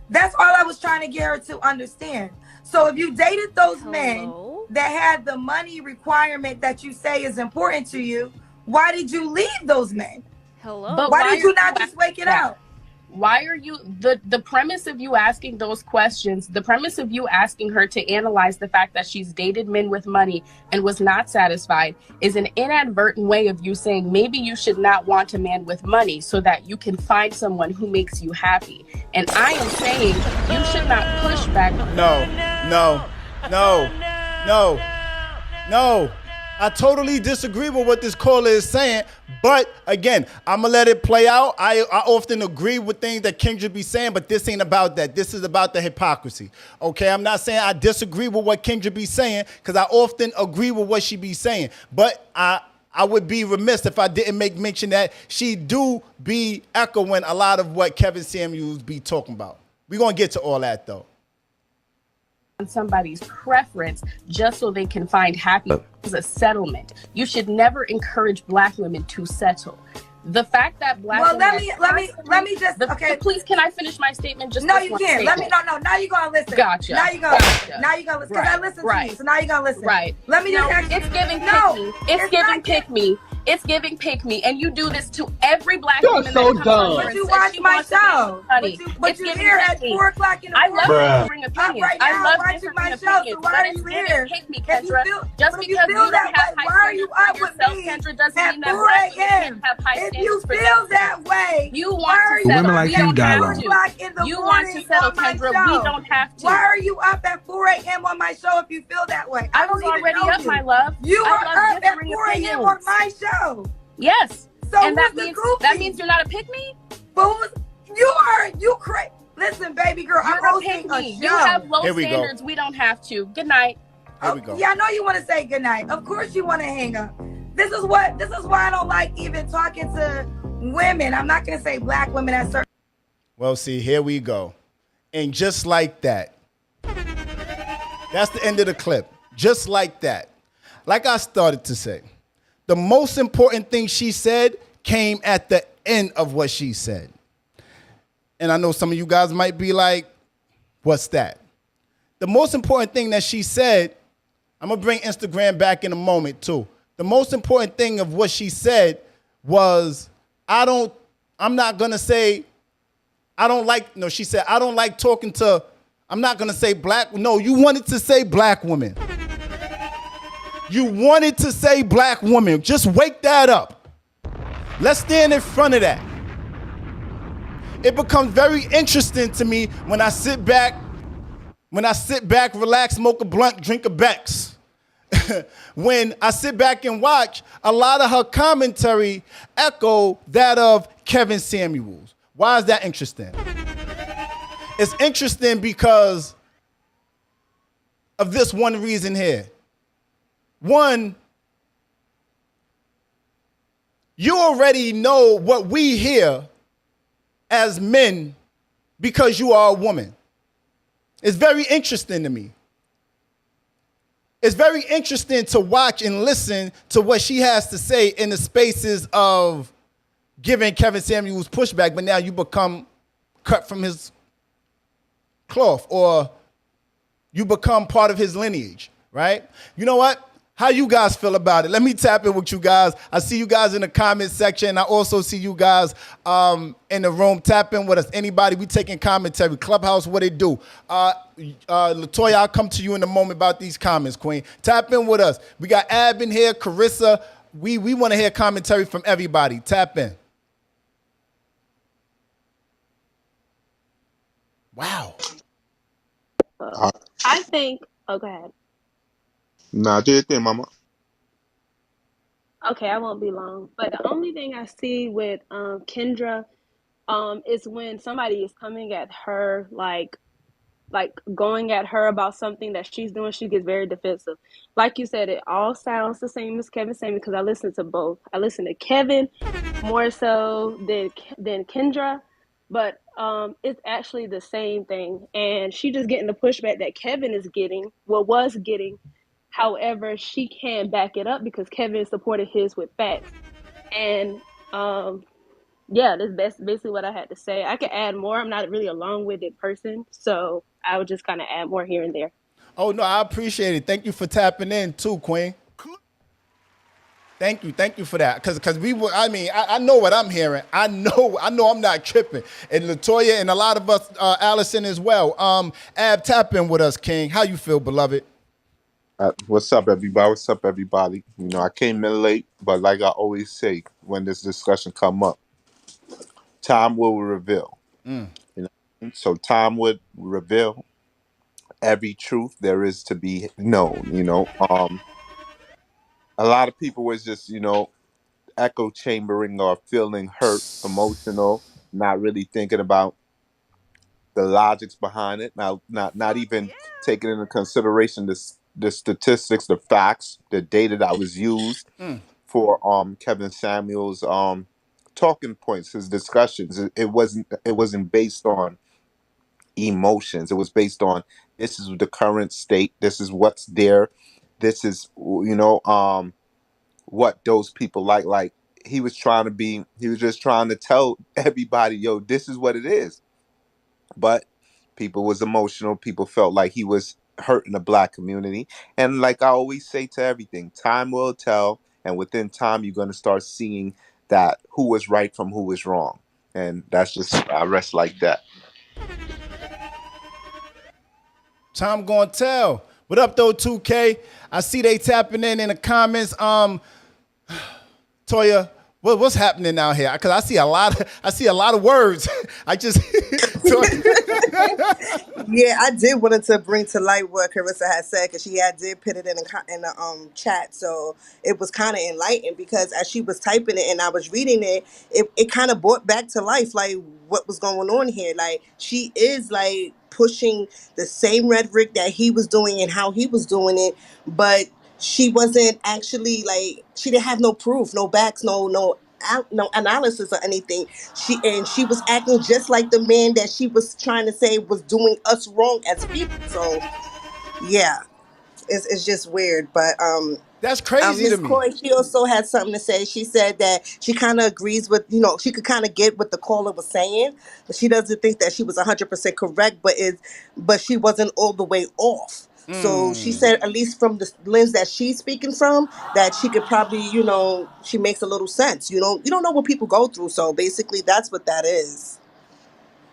That's all I was trying to get her to understand. So if you dated those men that had the money requirement that you say is important to you, why did you leave those men? But why did you not just wake it out? Why are you, the premise of you asking those questions, the premise of you asking her to analyze the fact that she's dated men with money and was not satisfied is an inadvertent way of you saying maybe you should not want a man with money so that you can find someone who makes you happy. And I am saying you should not push back. No. I totally disagree with what this caller is saying, but again, I'm gonna let it play out. I often agree with things that Kendra be saying, but this ain't about that. This is about the hypocrisy. Okay, I'm not saying I disagree with what Kendra be saying, because I often agree with what she be saying, but I would be remiss if I didn't make mention that she do be echoing a lot of what Kevin Samuels be talking about. We're gonna get to all that though. On somebody's preference just so they can find happiness is a settlement. You should never encourage Black women to settle. The fact that Black women let me just okay. Please, can I finish my statement? Just no, you can't. Let me no. Now you're gonna listen. Gotcha. Now you're gonna listen. Now you're gonna listen because I listened to you. So now you're gonna listen. Right. Let me just it's giving pick me. It's giving pick me. It's giving pick me, and you do this to every Black woman. You're so dumb. But you watch my show. But you here at 4 o'clock in the morning. I love differing opinions. Right now, I love watching my differing show. opinions. So why are you here? Pick me, Kendra. Just because you feel don't have why high are you standards up for with yourself, me Kendra, doesn't at mean that 4 Black women a.m.? can't have high If you standards for feel themselves. that way, You want to settle. Women like you die long. You want to settle, Kendra. We don't have to. Why are you up at 4 a.m. on my show if you feel that way? I was already up, my love. You are up at 4 differing a.m. on my show. Yes. So and that means you're not a pick me? But you crazy. Listen, baby girl, I'm hosting a show. You have low standards. We don't have to. Good night. Here we go. Yeah, I know you want to say good night. Of course you want to hang up. This is why I don't like even talking to women. I'm not gonna say Black women at certain. Well, see, here we go. And just like that, that's the end of the clip. Just like that. Like I started to say, the most important thing she said came at the end of what she said. And I know some of you guys might be like, what's that? The most important thing that she said, I'm going to bring Instagram back in a moment too. The most important thing of what she said was, I'm not going to say, she said, I don't like talking to, I'm not going to say black. No, you wanted to say Black women. You wanted to say Black woman. Just wake that up. Let's stand in front of that. It becomes very interesting to me when I sit back, relax, smoke a blunt, drink a Bex. When I sit back and watch, a lot of her commentary echo that of Kevin Samuels. Why is that interesting? It's interesting because of this one reason here. One, you already know what we hear as men because you are a woman. It's very interesting to me. It's very interesting to watch and listen to what she has to say in the spaces of giving Kevin Samuels pushback, but now you become cut from his cloth or you become part of his lineage, right? You know what? How you guys feel about it? Let me tap in with you guys. I see you guys in the comment section. I also see you guys in the room. Tap in with us. Anybody, we taking commentary. Clubhouse, what it do? Latoya, I'll come to you in a moment about these comments, Queen. Tap in with us. We got Ab in here, Carissa. We want to hear commentary from everybody. Tap in. Wow. Uh, I think. Oh, go ahead. nah, do your thing, mama. Okay, I won't be long. But the only thing I see with Kendra is when somebody is coming at her like going at her about something that she's doing, she gets very defensive. Like you said, it all sounds the same as Kevin saying because I listen to both. I listen to Kevin more so than Kendra, but it's actually the same thing. And she just getting the pushback that Kevin is getting, well, was getting. However, she can back it up because Kevin supported his with facts. And yeah, that's basically what I had to say. I could add more. I'm not really a long-winded person, so I would just kind of add more here and there. Oh no, I appreciate it. Thank you for tapping in too, Queen. Thank you for that. Cause we were, I mean, I know what I'm hearing. I know I'm not tripping. And Latoya and a lot of us, Allison as well. Ab, tap in with us, King. How you feel, beloved? What's up, everybody? What's up, everybody? You know, I came in late, but like I always say, when this discussion come up, time will reveal. You know, so time would reveal every truth there is to be known. You know, a lot of people was just, you know, echo chambering or feeling hurt, emotional, not really thinking about the logics behind it. Now, not even taking into consideration the statistics, the facts, the data that was used for Kevin Samuel's talking points, his discussions. It wasn't based on emotions. It was based on this is the current state. This is what's there. This is what those people like. Like he was just trying to tell everybody, yo, this is what it is. But people was emotional. People felt like he was hurting the black community. And like I always say to everything, time will tell. And within time, you're going to start seeing that who was right from who was wrong. And that's just, I rest like that. Time gonna tell. What up though, 2K? I see they tapping in the comments. Toya, what's happening out here? Cause I see a lot of words. I just Yeah, I did wanted to bring to light what Carissa had said because did put it in the chat, so it was kind of enlightening because as she was typing it and I was reading it, it kind of brought back to life like what was going on here. Like she is like pushing the same rhetoric that he was doing and how he was doing it, but she wasn't actually like she didn't have no proof, no backs, no analysis or anything. She was acting just like the man that she was trying to say was doing us wrong as people. So yeah, it's just weird. But that's crazy to Miss me. Coy, she also had something to say. She said that she kind of agrees with, she could kind of get what the caller was saying, but she doesn't think that she was 100% correct, but she wasn't all the way off. So she said, at least from the lens that she's speaking from, that she could probably, she makes a little sense. You don't know what people go through. So basically, that's what that is.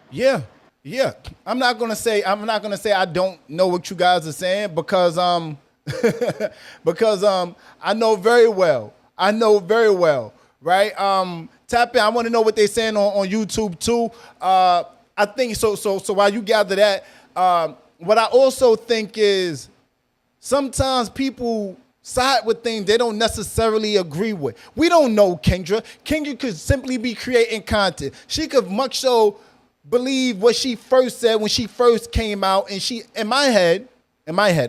Yeah, yeah. I'm not gonna say I don't know what you guys are saying because because I know very well. Right? Tap in. I want to know what they're saying on YouTube too. I think so while you gather that, what I also think is sometimes people side with things they don't necessarily agree with. We don't know Kendra. Kendra could simply be creating content. She could much so believe what she first said when she first came out, and she, in my head,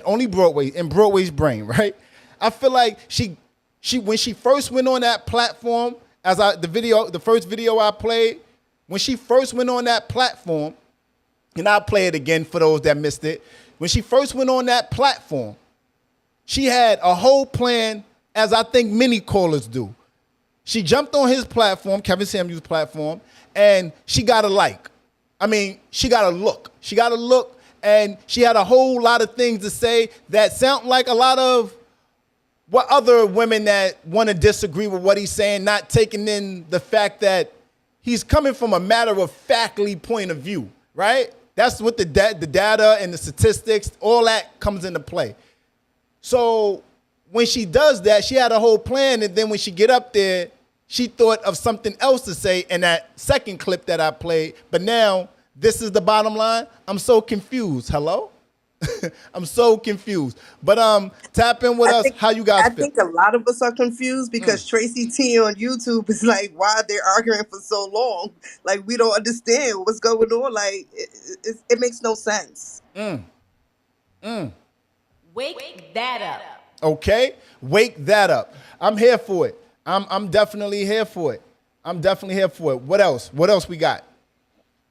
only Broadway, in Broadway's brain, right? I feel like she when she first went on that platform, the first video I played, when she first went on that platform, and I'll play it again for those that missed it. When she first went on that platform, she had a whole plan, as I think many callers do. She jumped on his platform, Kevin Samuel's platform, and she got a like. I mean, she got a look. And she had a whole lot of things to say that sound like a lot of what other women that want to disagree with what he's saying, not taking in the fact that he's coming from a matter-of-factly point of view, right? That's what the data and the statistics, all that comes into play. So when she does that, she had a whole plan, and then when she get up there, she thought of something else to say in that second clip that I played. But now This is the bottom line. I'm so confused. Hello? I'm so confused. But tap in with I us. think How you guys I feel? think a lot of us are confused because Tracy T on YouTube is like, why are they arguing for so long? Like we don't understand what's going on. Like it makes no sense. Wake that up. Okay? Wake that up. I'm here for it. I'm definitely here for it. I'm definitely here for it. What else? What else we got?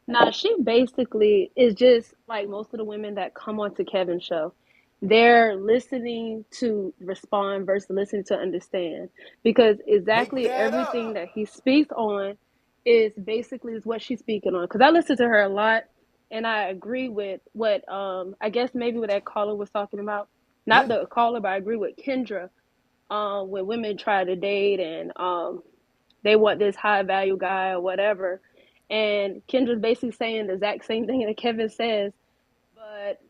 Nah, she basically is just like most of the women that come onto Kevin's show. They're listening to respond versus listening to understand. Because Wake exactly that everything up. that he speaks on is basically is what she's speaking on. Because I listen to her a lot and I agree with what I guess maybe what that caller was talking about. Not Yeah. the caller, but I agree with Kendra. When women try to date and they want this high value guy or whatever. And Kendra's basically saying the exact same thing that Kevin says, but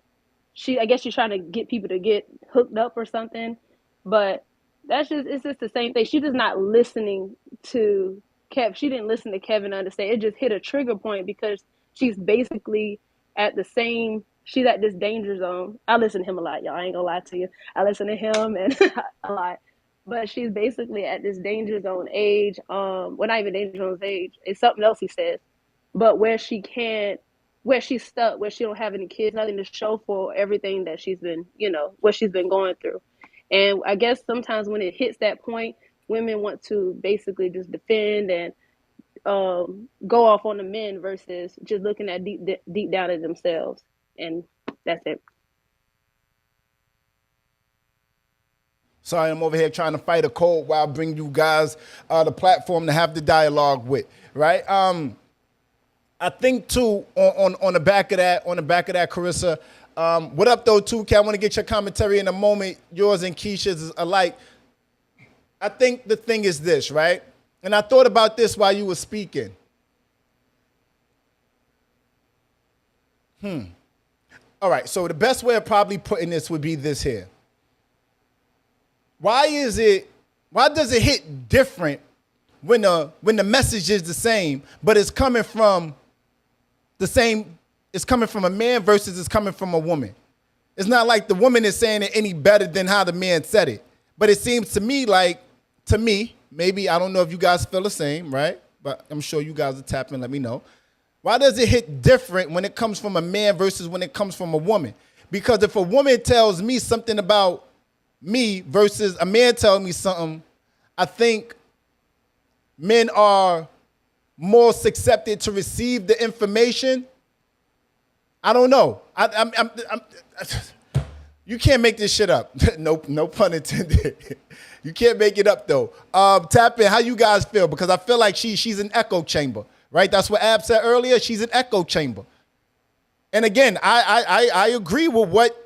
I guess she's trying to get people to get hooked up or something. But it's just the same thing. She's just not listening to Kev. She didn't listen to Kevin to understand. It just hit a trigger point because she's basically she's at this danger zone. I listen to him a lot, y'all. I ain't gonna lie to you. I listen to him and a lot. But she's basically at this danger zone age. Well, not even danger zone age. It's something else he says. But where she's stuck, where she don't have any kids, nothing to show for everything that she's been, what she's been going through. And I guess sometimes when it hits that point, women want to basically just defend and go off on the men versus just looking at deep down at themselves. And that's it. Sorry, I'm over here trying to fight a cold while I bring you guys the platform to have the dialogue with, right? I think too on the back of that, Carissa. What up though, 2K? I want to get your commentary in a moment. Yours and Keisha's is alike. I think the thing is this, right? And I thought about this while you were speaking. All right, so the best way of probably putting this would be this here. Why does it hit different when the message is the same, but it's coming from it's coming from a man versus it's coming from a woman? It's not like the woman is saying it any better than how the man said it. But it seems to me, maybe, I don't know if you guys feel the same, right? But I'm sure you guys will tap in, let me know. Why does it hit different when it comes from a man versus when it comes from a woman? Because if a woman tells me something about me versus a man telling me something, I think men are more susceptible to receive the information. I don't know. You can't make this shit up. No pun intended. You can't make it up though. Tap in. How you guys feel? Because I feel like she's an echo chamber, right? That's what Ab said earlier. She's an echo chamber. And again, I agree with what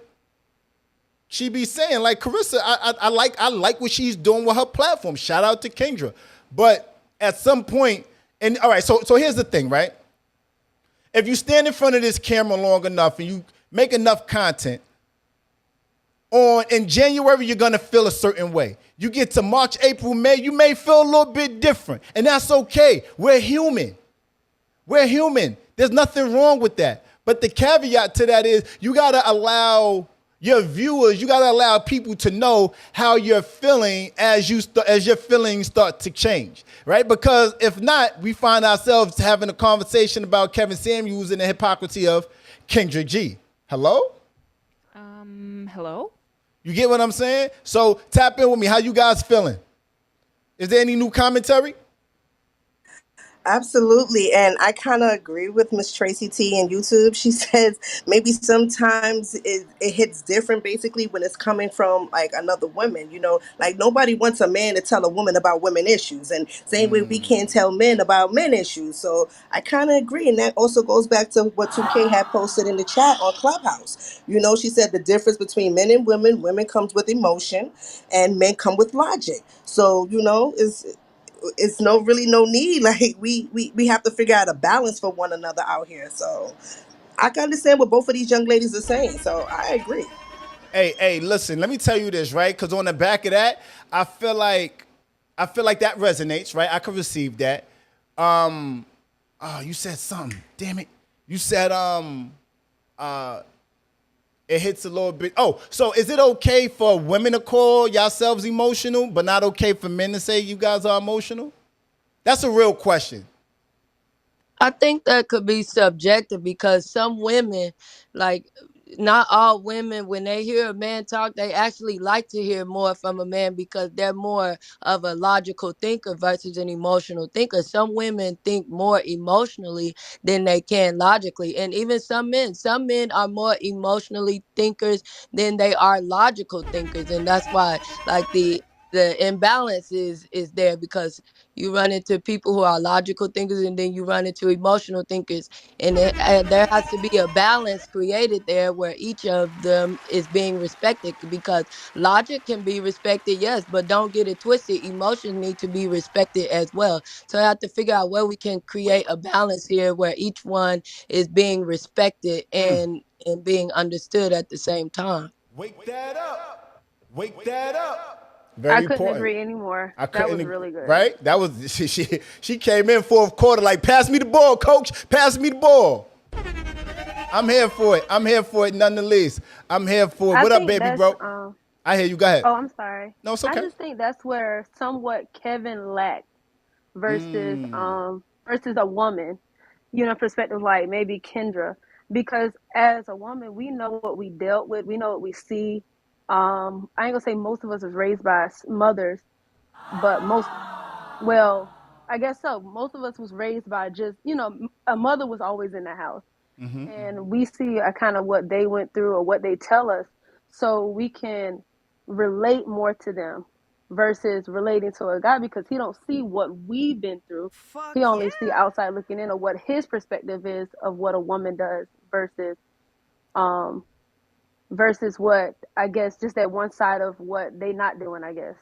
she be saying. Like Carissa, I like what she's doing with her platform. Shout out to Kendra. But at some point, and all right, so here's the thing, right? If you stand in front of this camera long enough and you make enough content, in January, you're gonna feel a certain way. You get to March, April, May, you may feel a little bit different. And that's okay. We're human. We're human. There's nothing wrong with that. But the caveat to that is you gotta allow your viewers, you gotta allow people to know how you're feeling as your feelings start to change, right? Because if not, we find ourselves having a conversation about Kevin Samuels and the hypocrisy of Kendra G. Hello? Hello? You get what I'm saying? So tap in with me. How you guys feeling? Is there any new commentary? Absolutely. And I kind of agree with Miss Tracy T in YouTube. She says maybe sometimes it hits different basically when it's coming from like another woman, like nobody wants a man to tell a woman about women issues. And same way we can't tell men about men issues. So I kind of agree. And that also goes back to what 2K had posted in the chat on Clubhouse. She said the difference between men and women comes with emotion and men come with logic. So, it's no need. Like we have to figure out a balance for one another out here. So I can understand what both of these young ladies are saying. So I agree. Hey, listen, let me tell you this, right? Because on the back of that, I feel like that resonates, right? I could receive that. You said something. Damn it. You said it hits a little bit. Oh, so is it okay for women to call yourselves emotional, but not okay for men to say you guys are emotional? That's a real question. I think that could be subjective because some women, like not all women, when they hear a man talk, they actually like to hear more from a man because they're more of a logical thinker versus an emotional thinker. Some women think more emotionally than they can logically. And even some men are more emotionally thinkers than they are logical thinkers. And that's why like the imbalance is there because you run into people who are logical thinkers and then you run into emotional thinkers and there has to be a balance created there where each of them is being respected because logic can be respected, yes, but don't get it twisted, emotions need to be respected as well. So I have to figure out where we can create a balance here where each one is being respected and being understood at the same time. Wake that up. Wake that up. I Very couldn't important. agree anymore. I That was couldn't, really good. right? That was she came in fourth quarter like, pass me the ball, coach. Pass me the ball. I'm here for it. I'm here for it nonetheless. I'm here for it. I What up, think baby, that's bro? I hear you. Go ahead. oh, I'm sorry. No, it's I okay. just think that's where somewhat Kevin lacked versus a woman, perspective like maybe Kendra. Because as a woman, we know what we dealt with, we know what we see. I ain't gonna say most of us was raised by mothers, but well, I guess so. Most of us was raised by just, a mother was always in the house. And we see a kind of what they went through or what they tell us so we can relate more to them versus relating to a guy because he don't see what we've been through. He only see outside looking in or what his perspective is of what a woman does um versus what I guess just that one side of what they not doing, I guess,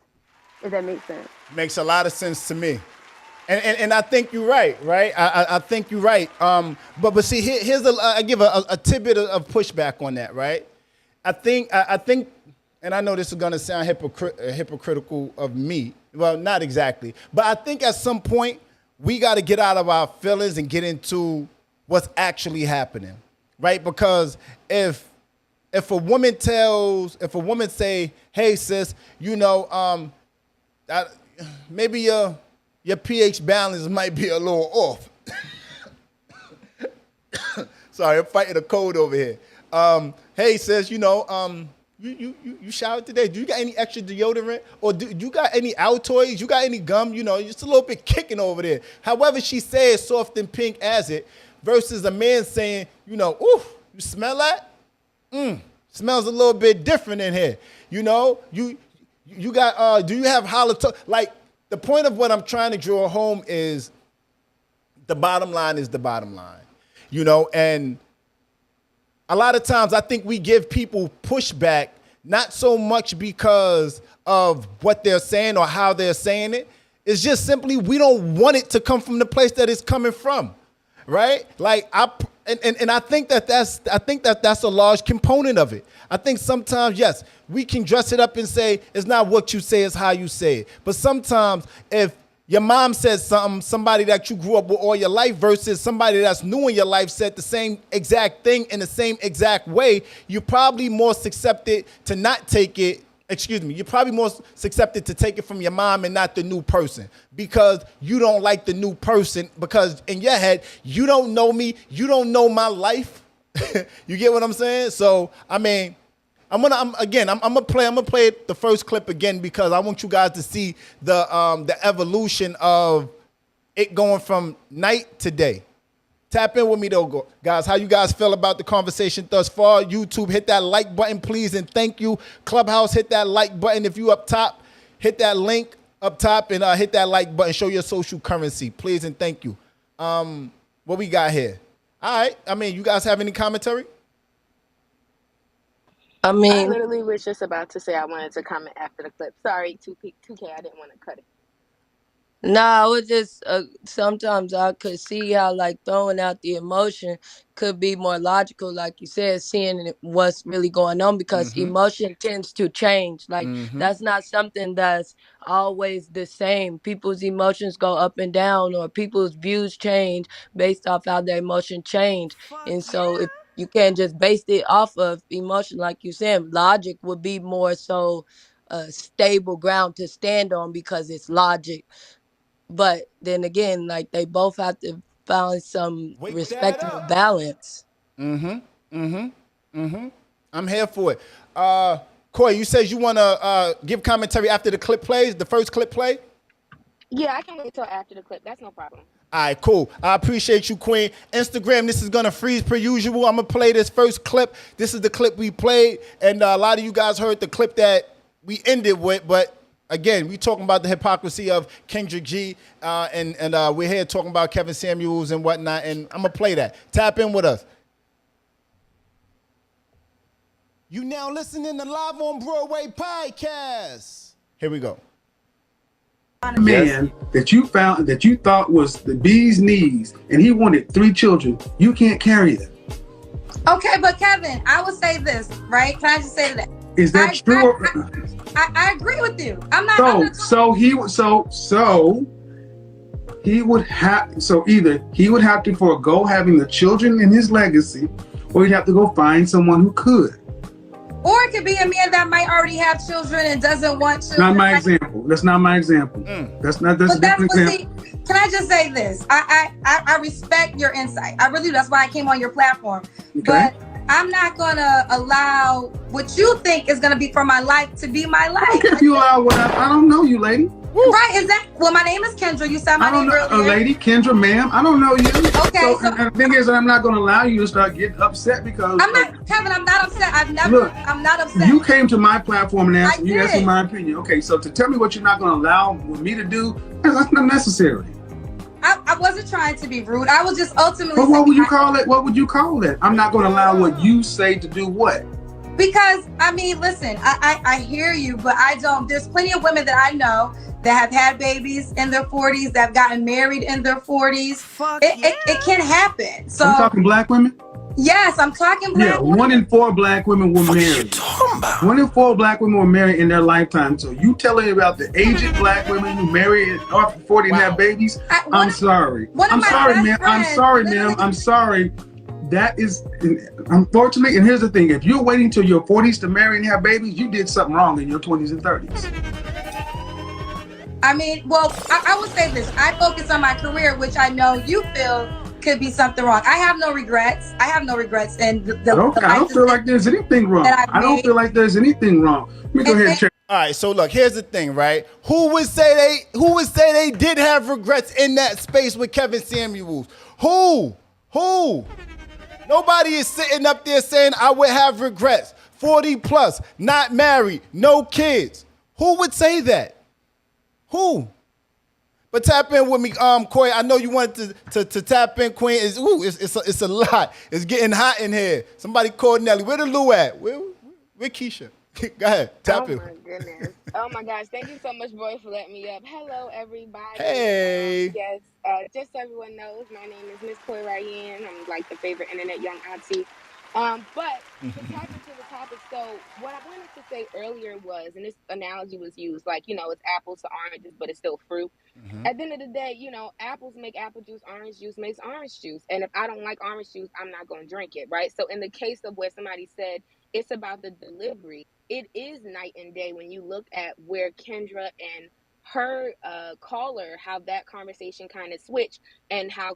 if that makes sense. Makes a lot of sense to me. And I think you're right, right? I think you're right. But see, here's I give a tidbit of pushback on that, right? I think, and I know this is gonna sound hypocritical of me. Well, not exactly, but I think at some point we got to get out of our feelings and get into what's actually happening, right? Because if a woman say, hey sis, maybe your pH balance might be a little off. Sorry, I'm fighting a cold over here. Hey sis, you showered today. Do you got any extra deodorant? Or do you got any Altoids? You got any gum? Just a little bit kicking over there. However she says soft and pink as it, versus a man saying, ooh, you smell that? Smells a little bit different in here. You got, do you have halitosis? Like, the point of what I'm trying to draw home is the bottom line is the bottom line. And a lot of times I think we give people pushback, not so much because of what they're saying or how they're saying it. It's just simply we don't want it to come from the place that it's coming from, right? Like I think that's a large component of it. I think sometimes, yes, we can dress it up and say it's not what you say, it's how you say it. But sometimes if your mom says something, somebody that you grew up with all your life versus somebody that's new in your life said the same exact thing in the same exact way, you're probably more susceptible to not take it. You're probably more susceptible to take it from your mom and not the new person because you don't like the new person because in your head, you don't know me, you don't know my life. You get what I'm saying? So, I mean, I'm gonna play the first clip again because I want you guys to see the evolution of it going from night to day. Tap in with me though, guys. How you guys feel about the conversation thus far? YouTube, hit that like button, please, and thank you. Clubhouse, hit that like button. If you up top, hit that link up top and hit that like button. Show your social currency, please, and thank you. What we got here? All right. I mean, you guys have any commentary? I I mean, literally was just about to say I wanted to comment after the clip. Sorry, 2K, I didn't want to cut it. No, I was just sometimes I could see how like throwing out the emotion could be more logical, like you said, seeing what's really going on because emotion tends to change. Like that's not something that's always the same. People's emotions go up and down, or people's views change based off how their emotion change. And so if you can't just base it off of emotion, like you said, logic would be more so a stable ground to stand on because it's logic. But then again, like they both have to find some Wake that respectable up. balance. I'm here for it. Corey, you said you want to give commentary after the clip plays, the first clip play? Yeah, I can wait till after the clip. That's no problem. All right, cool. I appreciate you, Queen. Instagram, this is going to freeze per usual. I'm going to play this first clip. This is the clip we played, and a lot of you guys heard the clip that we ended with, but again, we talking about the hypocrisy of Kendra G, and we're here talking about Kevin Samuels and whatnot, and I'm going to play that. Tap in with us. You now listening to Live on Broadway podcast. Here we go. Man that you found that you thought was the bee's knees, and he wanted 3 children. You can't carry them. Okay, but Kevin, I would say this, right? Can I just say that? Is that true? I agree with you. I'm not. So he would have. So either he would have to forego having the children in his legacy, or he'd have to go find someone who could. Or it could be a man that might already have children and doesn't want children. Not my example. That's not my example. That's a different example. Can I just say this? I respect your insight. I really do. That's why I came on your platform. Okay. But I'm not gonna allow what you think is gonna be for my life to be my life. Okay, if you allow what I don't know you, lady. Right? Is that? Well, my name is Kendra. You said my name earlier. Lady Kendra, ma'am. I don't know you. Okay. So the thing is, I'm not going to allow you to start getting upset because I'm not, Kevin. I'm not upset. I'm not upset. You came to my platform and asked me my opinion. Okay, so to tell me what you're not going to allow me to do, that's not necessary. I wasn't trying to be rude. I was just ultimately. But what would you call it? What would you call it? I'm not going to allow what you say to do what? Because I mean, listen, I hear you, but I don't. There's plenty of women that I know that have had babies in their 40s, that have gotten married in their 40s. It can happen. So I'm talking black women? Yes, I'm talking black women. 1 in 4 black women were married. What are you talking about? 1 in 4 black women were married in their lifetime. So you telling me about the aged black women who marry after 40 and have babies? I'm sorry. I'm sorry, ma'am. I'm sorry. That is, unfortunately, and here's the thing. If you're waiting till your 40s to marry and have babies, you did something wrong in your 20s and 30s. I mean, well, I will say this. I focus on my career, which I know you feel could be something wrong. I have no regrets. And I don't feel like there's anything wrong. I don't feel like there's anything wrong. Let me go ahead and check. All right, so look, here's the thing, right? Who would say they did have regrets in that space with Kevin Samuels? Who? Nobody is sitting up there saying I would have regrets. 40 plus, not married, no kids. Who would say that? Who? But tap in with me, Corey. I know you wanted to tap in, Queen. It's a lot. It's getting hot in here. Somebody called Nelly. Where the Lou at? Where Keisha? Go ahead, tap in. Oh my goodness. Oh my gosh. Thank you so much, boy, for letting me up. Hello, everybody. Hey. Yes. Just so everyone knows, my name is Miss Koi Ryan. I'm like the favorite internet young auntie. But to tap into the topic, so what I wanted to say earlier was, and this analogy was used, like, it's apples to oranges, but it's still fruit. Mm-hmm. At the end of the day, apples make apple juice, orange juice makes orange juice. And if I don't like orange juice, I'm not going to drink it, right? So in the case of where somebody said it's about the delivery, it is night and day when you look at where Kendra and her caller, how that conversation kind of switched, and how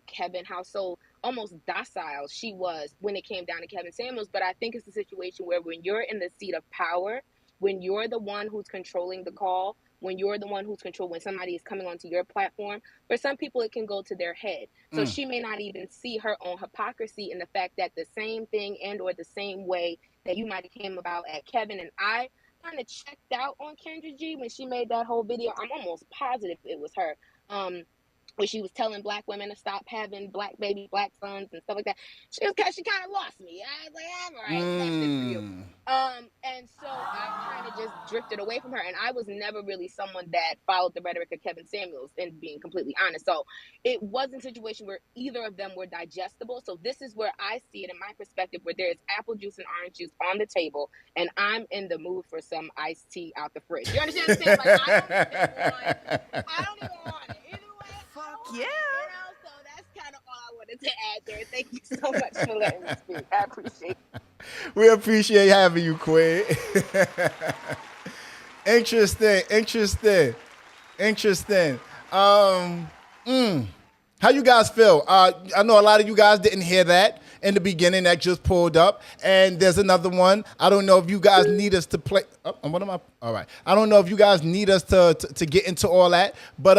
so almost docile she was when it came down to Kevin Samuels. But I think it's a situation where when you're in the seat of power, when you're the one who's controlling the call, when you're the one who's when somebody is coming onto your platform, for some people it can go to their head. So she may not even see her own hypocrisy in the fact that the same thing and or the same way that you might have came about at Kevin, and I kind of checked out on Kendra G when she made that whole video. I'm almost positive it was her. When she was telling black women to stop having black sons and stuff like that. She kind of lost me. I was like, all right, that's it for you. And so I've kind of just drifted away from her. And I was never really someone that followed the rhetoric of Kevin Samuels, and being completely honest. So it wasn't a situation where either of them were digestible. So this is where I see it in my perspective, where there's apple juice and orange juice on the table, and I'm in the mood for some iced tea out the fridge. You understand what I'm saying? Like, I don't even want it. Either way, fuck yeah. So that's kind of all I wanted to add there. Thank you so much for letting me speak. I appreciate it. We appreciate having you, Queen. Interesting. How you guys feel? I know a lot of you guys didn't hear that in the beginning. That just pulled up, and there's another one. I don't know if you guys need us to play. What am I? All right. I don't know if you guys need us to get into all that, but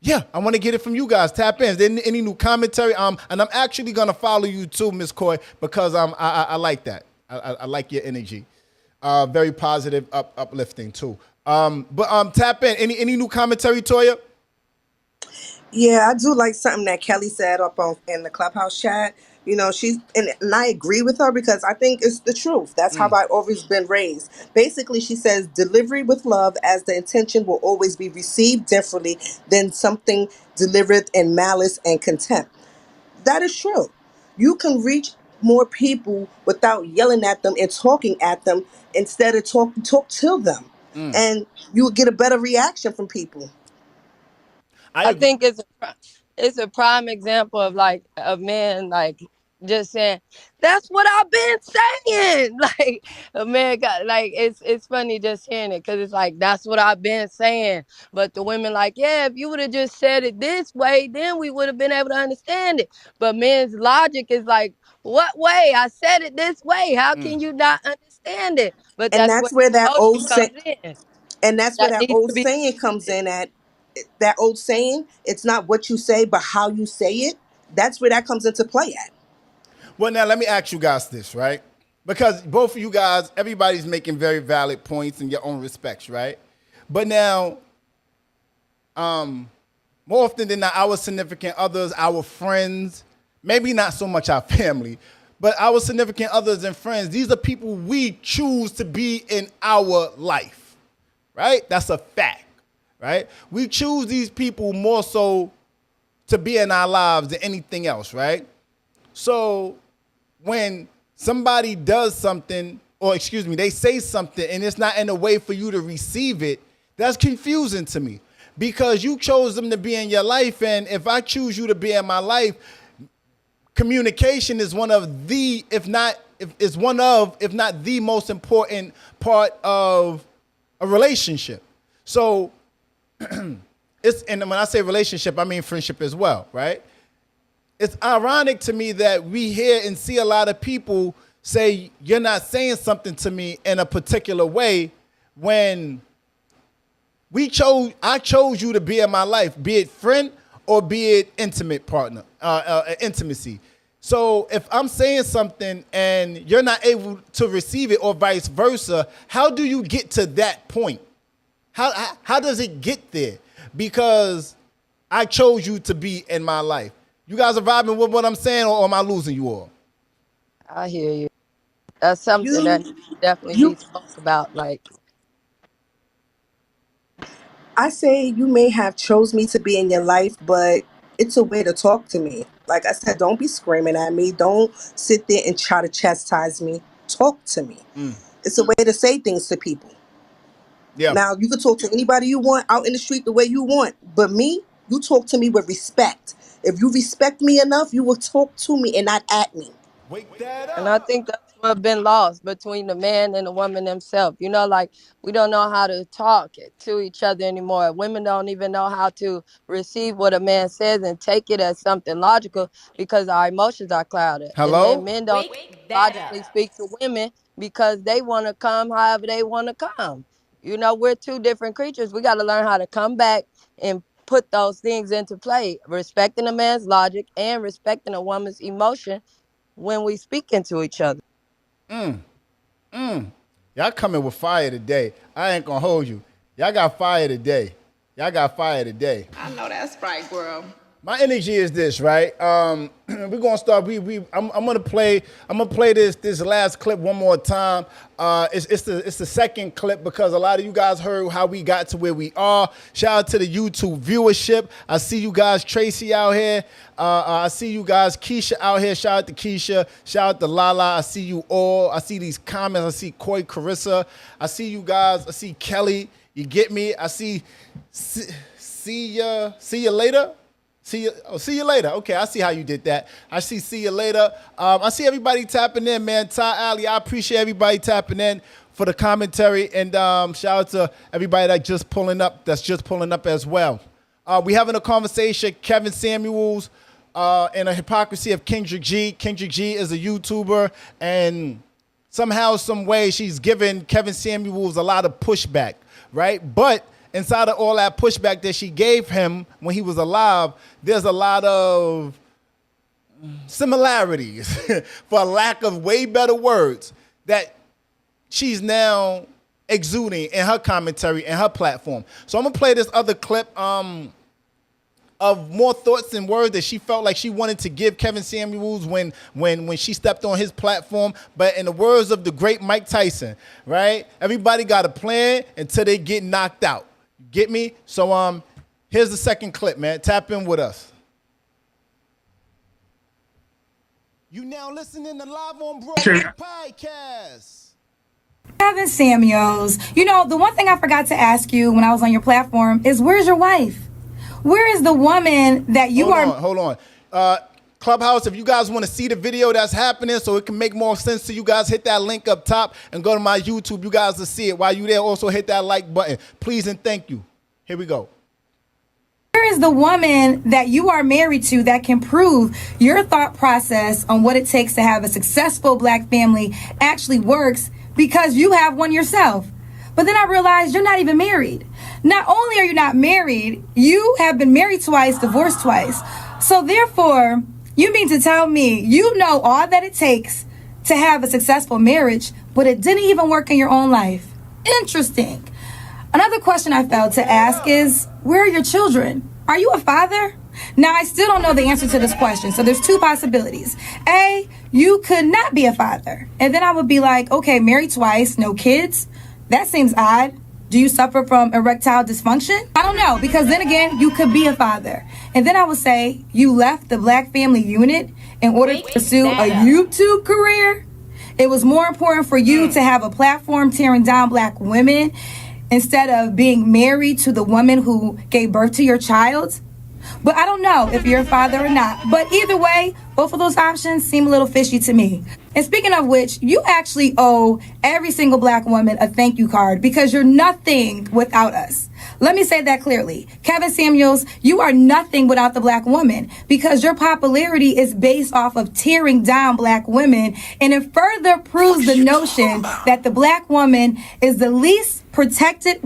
yeah, I want to get it from you guys. Tap in. Is there any new commentary? And I'm actually gonna follow you too, Miss Coy, because I like that. I like your energy. Very positive, uplifting too. But tap in. Any new commentary, Toya? Yeah, I do like something that Kelly said up on in the Clubhouse chat. You know, and I agree with her because I think it's the truth. That's how I've always been raised. Basically, she says delivery with love, as the intention will always be received differently than something delivered in malice and contempt. That is true. You can reach more people without yelling at them and talking at them, instead of talk to them, and you will get a better reaction from people. I think it's a prime example of like a man like just saying, "That's what I've been saying." Like a man got like it's funny just hearing it because it's like that's what I've been saying. But the women like, yeah, if you would have just said it this way, then we would have been able to understand it. But men's logic is like, what way? I said it this way. How can you not understand it? But And that's where that's where the that emotion comes in. That needs to old be saying comes shifted. in at. That old saying, it's not what you say but how you say it. That's where that comes into play at. Well, now let me ask you guys this, right? Because both of you guys, everybody's making very valid points in your own respects, right? But now, more often than not, our significant others, our friends, maybe not so much our family, but our significant others and friends, these are people we choose to be in our life, right? That's a fact, right? We choose these people more so to be in our lives than anything else, right? So when somebody does something, or excuse me, they say something and it's not in a way for you to receive it, that's confusing to me because you chose them to be in your life. And if I choose you to be in my life, communication is one of the, if not the most important part of a relationship. So and when I say relationship, I mean friendship as well, right? It's ironic to me that we hear and see a lot of people say, you're not saying something to me in a particular way when I chose you to be in my life, be it friend or be it intimate partner, intimacy. So if I'm saying something and you're not able to receive it or vice versa, how do you get to that point? How does it get there? Because I chose you to be in my life. You guys are vibing with what I'm saying, or am I losing you all? I hear you. That's something that You, definitely be you, spoke about. Like, I say you may have chose me to be in your life, but it's a way to talk to me. Like I said, don't be screaming at me. Don't sit there and try to chastise me. Talk to me. It's a way to say things to people. Yeah. Now, you can talk to anybody you want out in the street the way you want, but me, you talk to me with respect. If you respect me enough, you will talk to me and not at me. Wake that and I up. think that's what been lost between the man and the woman themselves. You know, like we don't know how to talk to each other anymore. Women don't even know how to receive what a man says and take it as something logical because our emotions are clouded. And then Hello? men don't Wake that logically up. speak to women because they want to come however they want to come. You know, we're two different creatures. We got to learn how to come back and put those things into play, respecting a man's logic and respecting a woman's emotion when we speak into each other. Y'all coming with fire today. I ain't gonna hold you. Y'all got fire today. Y'all got fire today. I know that's right, girl. My energy is this, right? We're gonna start. I'm gonna play this last clip one more time. It's the second clip because a lot of you guys heard how we got to where we are. Shout out to the YouTube viewership. I see you guys, Tracy out here. I see you guys, Keisha out here. Shout out to Keisha. Shout out to Lala. I see you all. I see these comments. I see Koi, Carissa. I see you guys. I see Kelly. You get me? I see you later. See you later. Okay, I see how you did that. I see you later. I see everybody tapping in, man. Ty Alley, I appreciate everybody tapping in for the commentary. And shout out to everybody that's just pulling up as well. We having a conversation, Kevin Samuels and a hypocrisy of Kendra G. Kendra G is a YouTuber, and somehow, some way, she's giving Kevin Samuels a lot of pushback, right? But inside of all that pushback that she gave him when he was alive, there's a lot of similarities, for lack of way better words, that she's now exuding in her commentary and her platform. So I'm gonna play this other clip of more thoughts and words that she felt like she wanted to give Kevin Samuels when she stepped on his platform. But in the words of the great Mike Tyson, right? Everybody got a plan until they get knocked out. Get me? So here's the second clip, man. Tap in with us. You now listening to Live on Broadway podcast. Kevin Samuels, the one thing I forgot to ask you when I was on your platform is, where's your wife? Where is the woman that you Hold on. Clubhouse, if you guys want to see the video that's happening so it can make more sense to you guys, hit that link up top and go to my YouTube. You guys will see it. While you there, also hit that like button. Please and thank you. Here we go. Where is the woman that you are married to that can prove your thought process on what it takes to have a successful Black family actually works, because you have one yourself? But then I realized you're not even married. Not only are you not married, you have been married twice, divorced twice. So therefore, you mean to tell me you know all that it takes to have a successful marriage, but it didn't even work in your own life? Interesting. Another question I failed to ask is, where are your children? Are you a father? Now, I still don't know the answer to this question, so there's two possibilities. A, you could not be a father. And then I would be like, okay, married twice, no kids? That seems odd. Do you suffer from erectile dysfunction? I don't know, because then again, you could be a father. And then I would say, you left the Black family unit in order to pursue a YouTube career? It was more important for you to have a platform tearing down Black women instead of being married to the woman who gave birth to your child? But I don't know if you're a father or not. But either way, both of those options seem a little fishy to me. And speaking of which, you actually owe every single Black woman a thank you card, because you're nothing without us. Let me say that clearly. Kevin Samuels, you are nothing without the Black woman, because your popularity is based off of tearing down Black women. And it further proves the notion that the Black woman is the least protected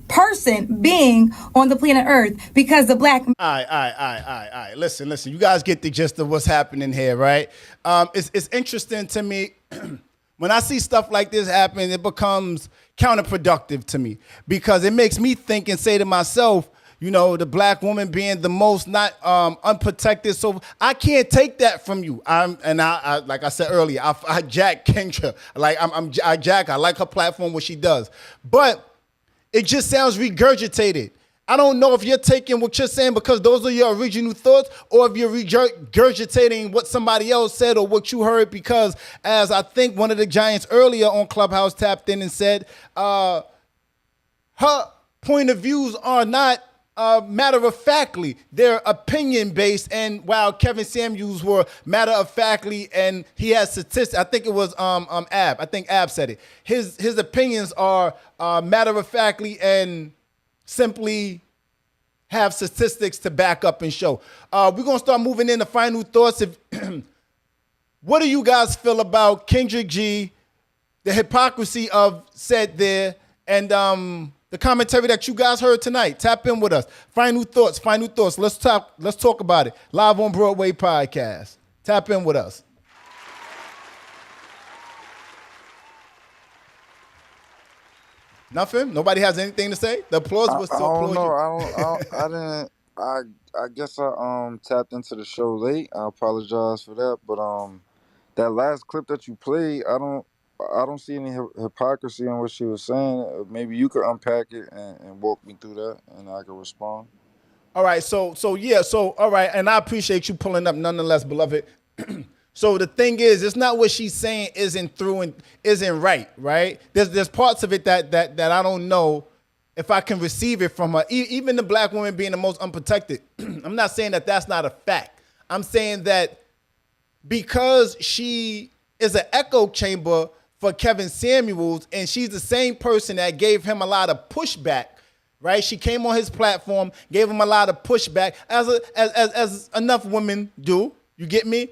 person being on the planet Earth, because the Black... All right. Listen. You guys get the gist of what's happening here, right? It's interesting to me. When I see stuff like this happen, it becomes counterproductive to me, because it makes me think and say to myself, the Black woman being the most not unprotected. So I can't take that from you. I like I said earlier, I jack Kendra. Like I like her platform, what she does. But it just sounds regurgitated. I don't know if you're taking what you're saying because those are your original thoughts, or if you're regurgitating what somebody else said or what you heard, because as I think one of the giants earlier on Clubhouse tapped in and said, her point of views are not matter-of-factly. They're opinion-based, and while Kevin Samuels were matter-of-factly and he has statistics, I think it was Ab. I think Ab said it. His opinions are matter-of-factly and simply have statistics to back up and show. We're going to start moving into final thoughts. What do you guys feel about Kendra G, the hypocrisy of said there, and the commentary that you guys heard tonight? Tap in with us. Final thoughts. Let's talk about it. Live on Broadway podcast. Tap in with us. Nothing? Nobody has anything to say? The applause was to applaud you. I didn't. I I guess I tapped into the show late. I apologize for that, but that last clip that you played, I don't see any hypocrisy in what she was saying. Maybe you could unpack it and walk me through that, and I could respond. All right, so all right, and I appreciate you pulling up nonetheless, beloved. So the thing is, it's not what she's saying isn't through and isn't right, right? There's parts of it that I don't know if I can receive it from her. Even the black woman being the most unprotected. I'm not saying that that's not a fact. I'm saying that because she is an echo chamber for Kevin Samuels, and she's the same person that gave him a lot of pushback, right? She came on his platform, gave him a lot of pushback, as enough women do. You get me?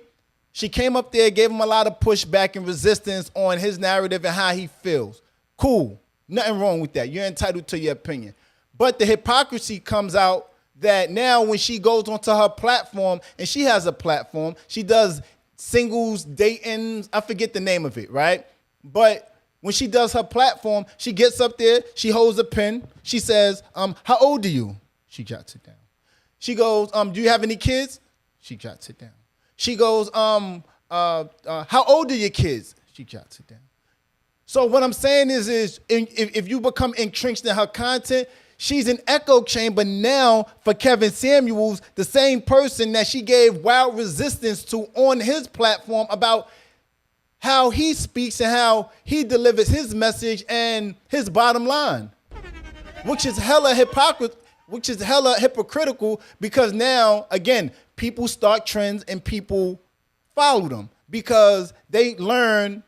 She came up there, gave him a lot of pushback and resistance on his narrative and how he feels. Cool. Nothing wrong with that. You're entitled to your opinion. But the hypocrisy comes out that now when she goes onto her platform, and she has a platform, she does singles, dating, I forget the name of it, right? But when she does her platform, she gets up there, she holds a pen, she says, how old are you? She jots it down. She goes, do you have any kids? She jots it down. She goes, how old are your kids? She jots it down. So what I'm saying is if you become entrenched in her content, she's an echo chamber now for Kevin Samuels, the same person that she gave wild resistance to on his platform about how he speaks and how he delivers his message and his bottom line, which is hella hypocritical because now, again, people start trends and people follow them because they learn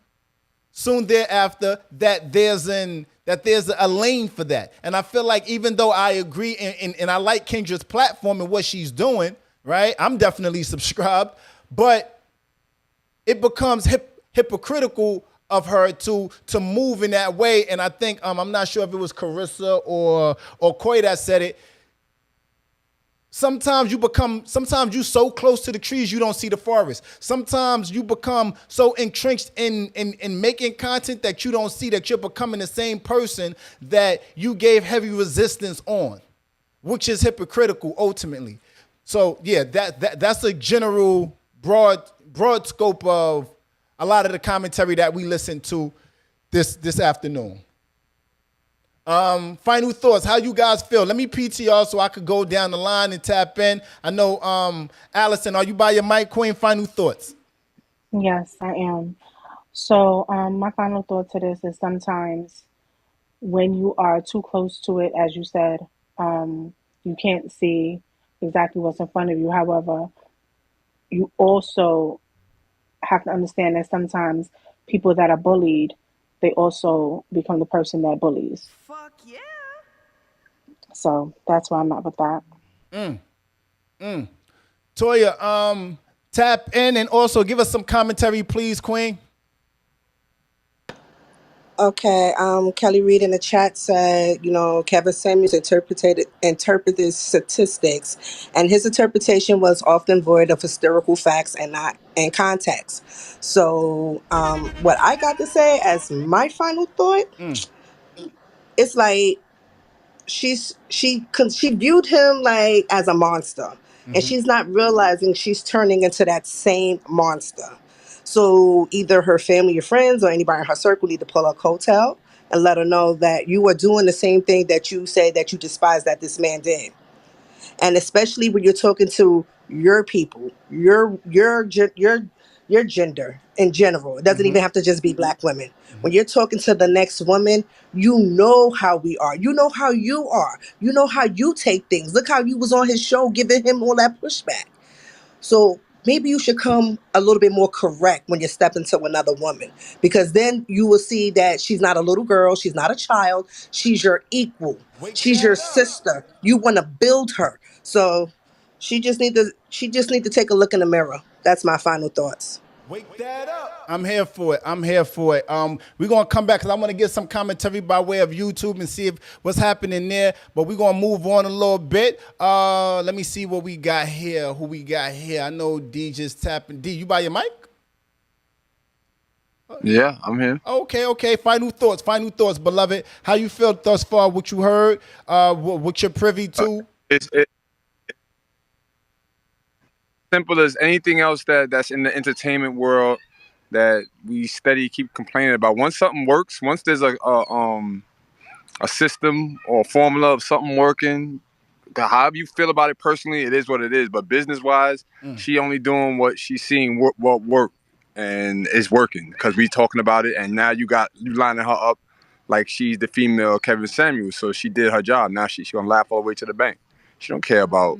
soon thereafter that there's a lane for that. And I feel like even though I agree and I like Kendra's platform and what she's doing, right? I'm definitely subscribed, but it becomes hypocritical of her to move in that way. And I think, I'm not sure if it was Carissa or Koy that said it. Sometimes you so close to the trees you don't see the forest. Sometimes you become so entrenched in making content that you don't see that you're becoming the same person that you gave heavy resistance on, which is hypocritical ultimately. So yeah, that's a general broad scope of a lot of the commentary that we listened to this afternoon. Final thoughts. How you guys feel? Let me PTR so I could go down the line and tap in. I know, Allison, are you by your mic, Queen? Final thoughts. Yes, I am. So, my final thought to this is sometimes when you are too close to it, as you said, you can't see exactly what's in front of you. However, you also have to understand that sometimes people that are bullied, they also become the person that bullies. Fuck yeah. So that's where I'm at with that. Toya, tap in and also give us some commentary, please, Queen. Okay, Kelly Reed in the chat said, Kevin Samuels interpreted statistics, and his interpretation was often void of historical facts and not in context. So, what I got to say as my final thought, it's like she viewed him like as a monster, and she's not realizing she's turning into that same monster. So either her family or friends or anybody in her circle need to pull her coattail and let her know that you are doing the same thing that you say that you despise that this man did. And especially when you're talking to your people, your gender in general. It doesn't even have to just be black women. When you're talking to the next woman, you know how we are. You know how you are. You know how you take things. Look how you was on his show giving him all that pushback. So maybe you should come a little bit more correct when you step into another woman, because then you will see that she's not a little girl. She's not a child. She's your equal. She's your sister. You want to build her. So she just need to take a look in the mirror. That's my final thoughts. Wake that up. I'm here for it. We're going to come back because I want to get some commentary by way of YouTube and see what's happening there. But we're going to move on a little bit. Let me see what we got here. Who we got here? I know D just tapping. D, you by your mic? Yeah, I'm here. Okay. Final thoughts, beloved. How you feel thus far? What you heard? What you're privy to? simple as anything else that's in the entertainment world that we steady keep complaining about. Once something works, once there's a system or formula of something working, however you feel about it personally, it is what it is. But business wise, she only doing what she's seeing what work, and it's working because we talking about it. And now you lining her up like she's the female Kevin Samuels. So she did her job. Now she's gonna laugh all the way to the bank. She don't care about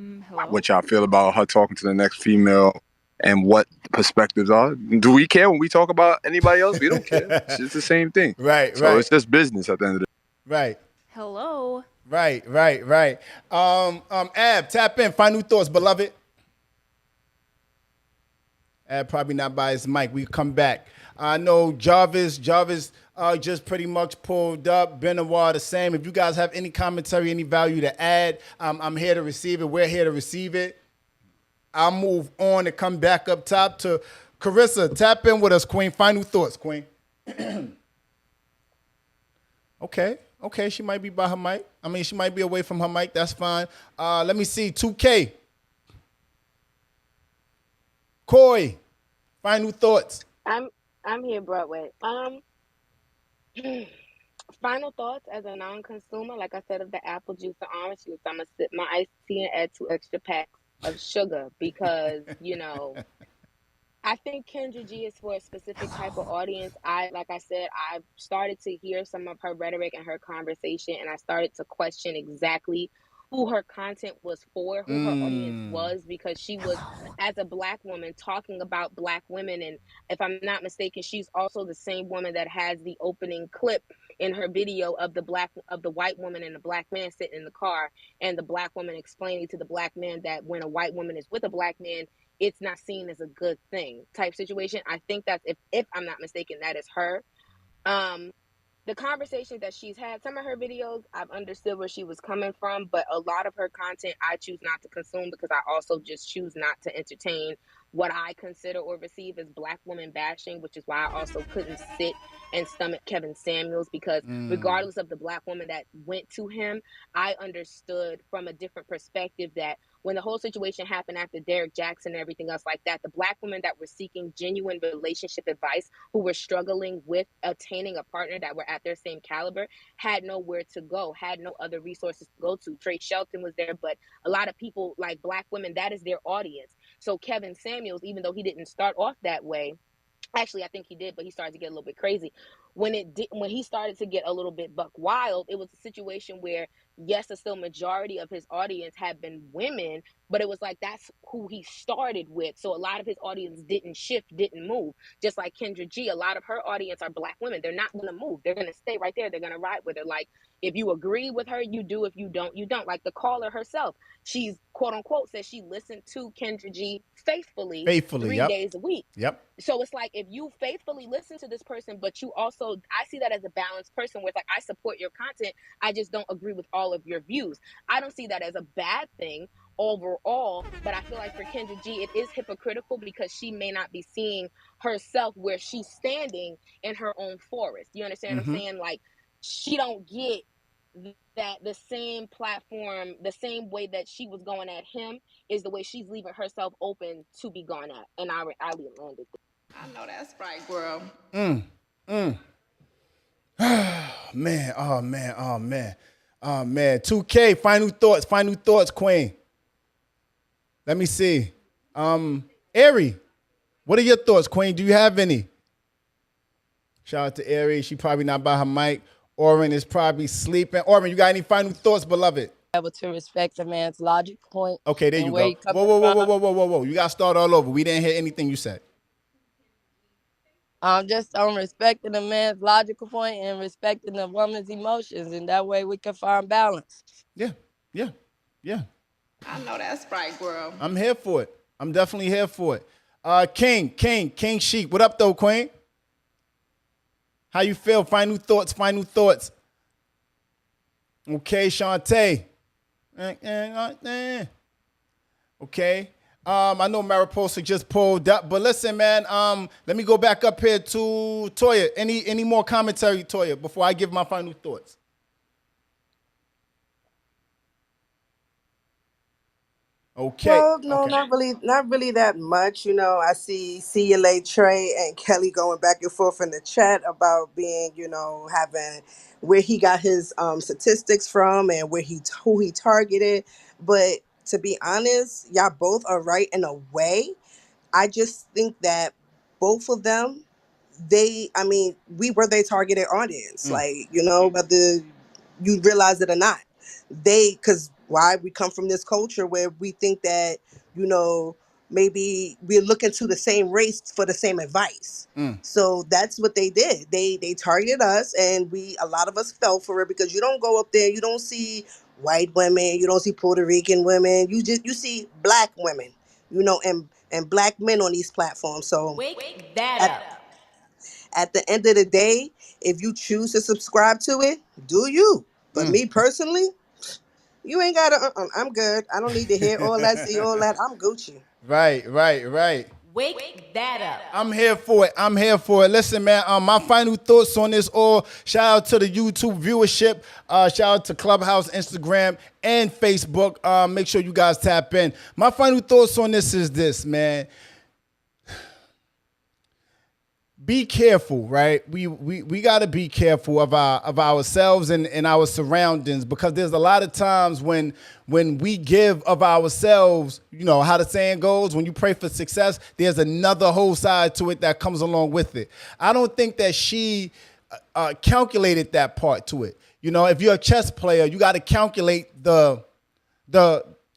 what y'all feel about her talking to the next female and what the perspectives are. Do we care when we talk about anybody else? We don't care. It's just the same thing. Right, so it's just business at the end of the day. Right. Hello. Right. Ab, tap in. Final thoughts, beloved. Ab probably not by his mic. We come back. I know Jarvis just pretty much pulled up. Benoit the same. If you guys have any commentary, any value to add, I'm here to receive it. We're here to receive it. I'll move on and come back up top to Carissa. Tap in with us, Queen. Final thoughts, Queen. Okay, she might be by her mic. I mean, she might be away from her mic. That's fine. Let me see. 2K. Koi. Final thoughts. I'm here, Broadway. Final thoughts as a non-consumer, like I said, of the apple juice and orange juice, I'm gonna sip my iced tea and add 2 extra packs of sugar because I think Kendra G is for a specific type of audience. Like I said, I started to hear some of her rhetoric and her conversation, and I started to question exactly who her content was for, who her audience was, because she was, as a Black woman, talking about Black women. And if I'm not mistaken, she's also the same woman that has the opening clip in her video of the white woman and the Black man sitting in the car, and the Black woman explaining to the Black man that when a white woman is with a Black man, it's not seen as a good thing type situation. I think that's, if I'm not mistaken, that is her. The conversations that she's had, some of her videos, I've understood where she was coming from, but a lot of her content I choose not to consume because I also just choose not to entertain what I consider or receive as Black woman bashing, which is why I also couldn't sit and stomach Kevin Samuels, because regardless of the Black woman that went to him, I understood from a different perspective that when the whole situation happened after Derek Jackson and everything else like that, the Black women that were seeking genuine relationship advice, who were struggling with attaining a partner that were at their same caliber, had nowhere to go, had no other resources to go to. Trey Shelton was there, but a lot of people, like Black women, that is their audience. So Kevin Samuels, even though he didn't start off that way, actually I think he did, but he started to get a little bit crazy. When he started to get a little bit buck wild, it was a situation where, yes, a still majority of his audience had been women, but it was like that's who he started with. So a lot of his audience didn't shift, didn't move. Just like Kendra G, a lot of her audience are Black women. They're not going to move. They're going to stay right there. They're going to ride with her. Like, if you agree with her, you do. If you don't, you don't. Like the caller herself, she's quote unquote says she listened to Kendra G faithfully 3 days a week. Yep. So it's like, if you faithfully listen to this person, but you also, I see that as a balanced person where it's like, I support your content, I just don't agree with all of your views. I don't see that as a bad thing overall, but I feel like for Kendra G, it is hypocritical because she may not be seeing herself where she's standing in her own forest. You understand what I'm saying? Like, she don't get that the same platform, the same way that she was going at him is the way she's leaving herself open to be gone at. And I landed there. I know that's right, girl. Man, oh man. 2K, final thoughts, Queen. Let me see. Ari, what are your thoughts, Queen? Do you have any? Shout out to Ari. She probably not by her mic. Oren is probably sleeping. Oren, you got any final thoughts, beloved? Able to respect a man's logic point. Okay, there you go. Whoa. You got to start all over. We didn't hear anything you said. Just on respecting a man's logical point and respecting a woman's emotions, and that way we can find balance. Yeah. I know that's right, girl. I'm here for it. I'm definitely here for it. King Sheik. What up, though, Queen? How you feel? Final thoughts. Okay, Shantae. Okay. I know Mariposa just pulled up, but listen, man. Let me go back up here to Toya. Any more commentary, Toya, before I give my final thoughts? Okay. Well, no, Okay. not really that much. I see you late Trey and Kelly going back and forth in the chat about being, having where he got his statistics from and who he targeted. But to be honest, y'all both are right in a way. I just think that both of them, we were their targeted audience. Mm, Like, whether you realize it or not. Because why? We come from this culture where we think that, you know, maybe we're looking to the same race for the same advice. mm, So that's what they did. They targeted us, and a lot of us fell for it, because you don't go up there, you don't see white women, you don't see Puerto Rican women, you see black women, and black men on these platforms. So Wake that at up. at the end of the day, if you choose to subscribe to it, do you. But mm. me personally, you ain't gotta. I'm good. I don't need to hear all that, see all that. I'm Gucci. Right, right, right. Wake that up. I'm here for it. I'm here for it. Listen, man, my final thoughts on this all. Shout out to the YouTube viewership. Shout out to Clubhouse, Instagram, and Facebook. Make sure you guys tap in. My final thoughts on this is this, man. Be careful, right? We gotta be careful of ourselves and our surroundings, because there's a lot of times when we give of ourselves, how the saying goes, when you pray for success, there's another whole side to it that comes along with it. I don't think that she calculated that part to it. If you're a chess player, you got to calculate the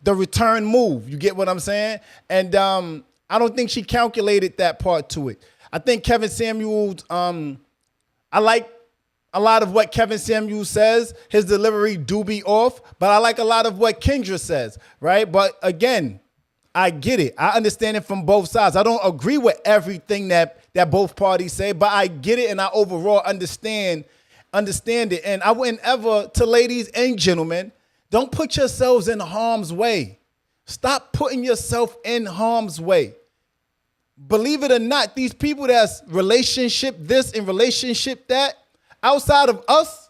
return move. You get what I'm saying? And I don't think she calculated that part to it. I think Kevin Samuels, I like a lot of what Kevin Samuels says. His delivery do be off, but I like a lot of what Kendra says, right? But again, I get it. I understand it from both sides. I don't agree with everything that both parties say, but I get it, and I overall understand it. And I wouldn't ever, to ladies and gentlemen, don't put yourselves in harm's way. Stop putting yourself in harm's way. Believe it or not, these people that's relationship this and relationship that, outside of us,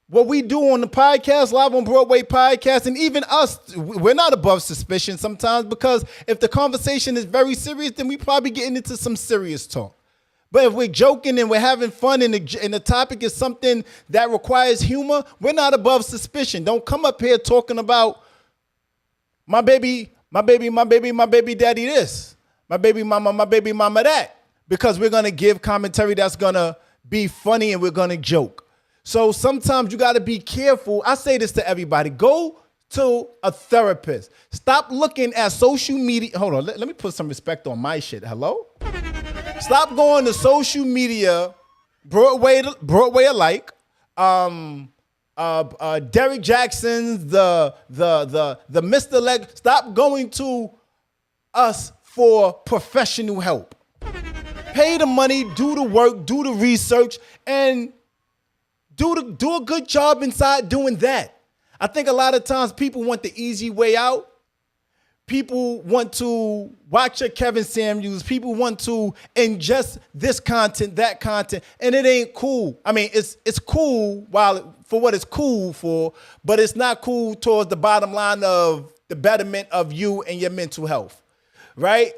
what we do on the podcast, Live on Broadway podcast, and even us, we're not above suspicion sometimes, because if the conversation is very serious, then we probably getting into some serious talk. But if we're joking and we're having fun and the topic is something that requires humor, we're not above suspicion. Don't come up here talking about my baby daddy this. My baby mama that, because we're going to give commentary that's going to be funny and we're going to joke. So sometimes you got to be careful. I say this to everybody. Go to a therapist. Stop looking at social media. Hold on. Let me put some respect on my shit. Hello? Stop going to social media, Broadway alike. Derrick Jackson's, the Mr. Leg. Stop going to us for professional help. Pay the money, do the work, do the research, and do a good job inside doing that. I think a lot of times people want the easy way out. People want to watch a Kevin Samuels. People want to ingest this content, that content, and it ain't cool. I mean, it's cool for what it's cool for, but it's not cool towards the bottom line of the betterment of you and your mental health. Right?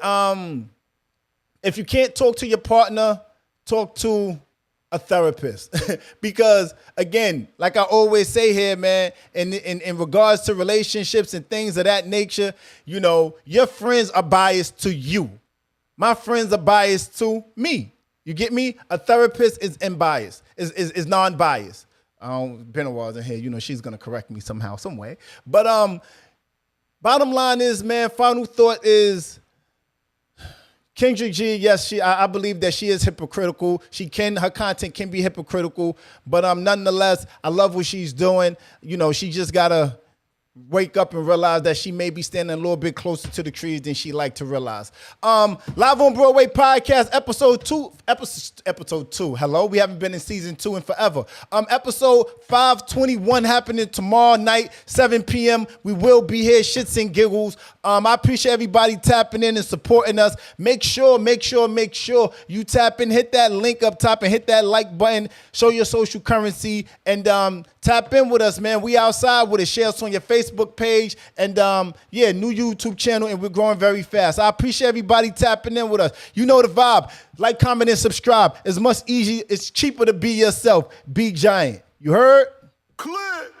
If you can't talk to your partner, talk to a therapist. Because again, like I always say here, man, in regards to relationships and things of that nature, your friends are biased to you. My friends are biased to me. You get me? A therapist is unbiased, is non-biased. Benawaz in here, she's gonna correct me somehow, some way. But bottom line is, man, final thought is, Kendra G, yes, I believe that she is hypocritical. Her content can be hypocritical, but nonetheless, I love what she's doing. She just gotta wake up and realize that she may be standing a little bit closer to the trees than she like to realize. Live on Broadway podcast, episode 2. Hello, we haven't been in season 2 in forever. Episode 521 happening tomorrow night, 7 p.m. We will be here, shits and giggles. I appreciate everybody tapping in and supporting us. Make sure you tap in, hit that link up top and hit that like button, show your social currency, and Tap in with us, man. We outside with it. Share us on your Facebook page and new YouTube channel, and we're growing very fast. I appreciate everybody tapping in with us. You know the vibe. Like, comment, and subscribe. It's much easier. It's cheaper to be yourself. Be giant. You heard? Click.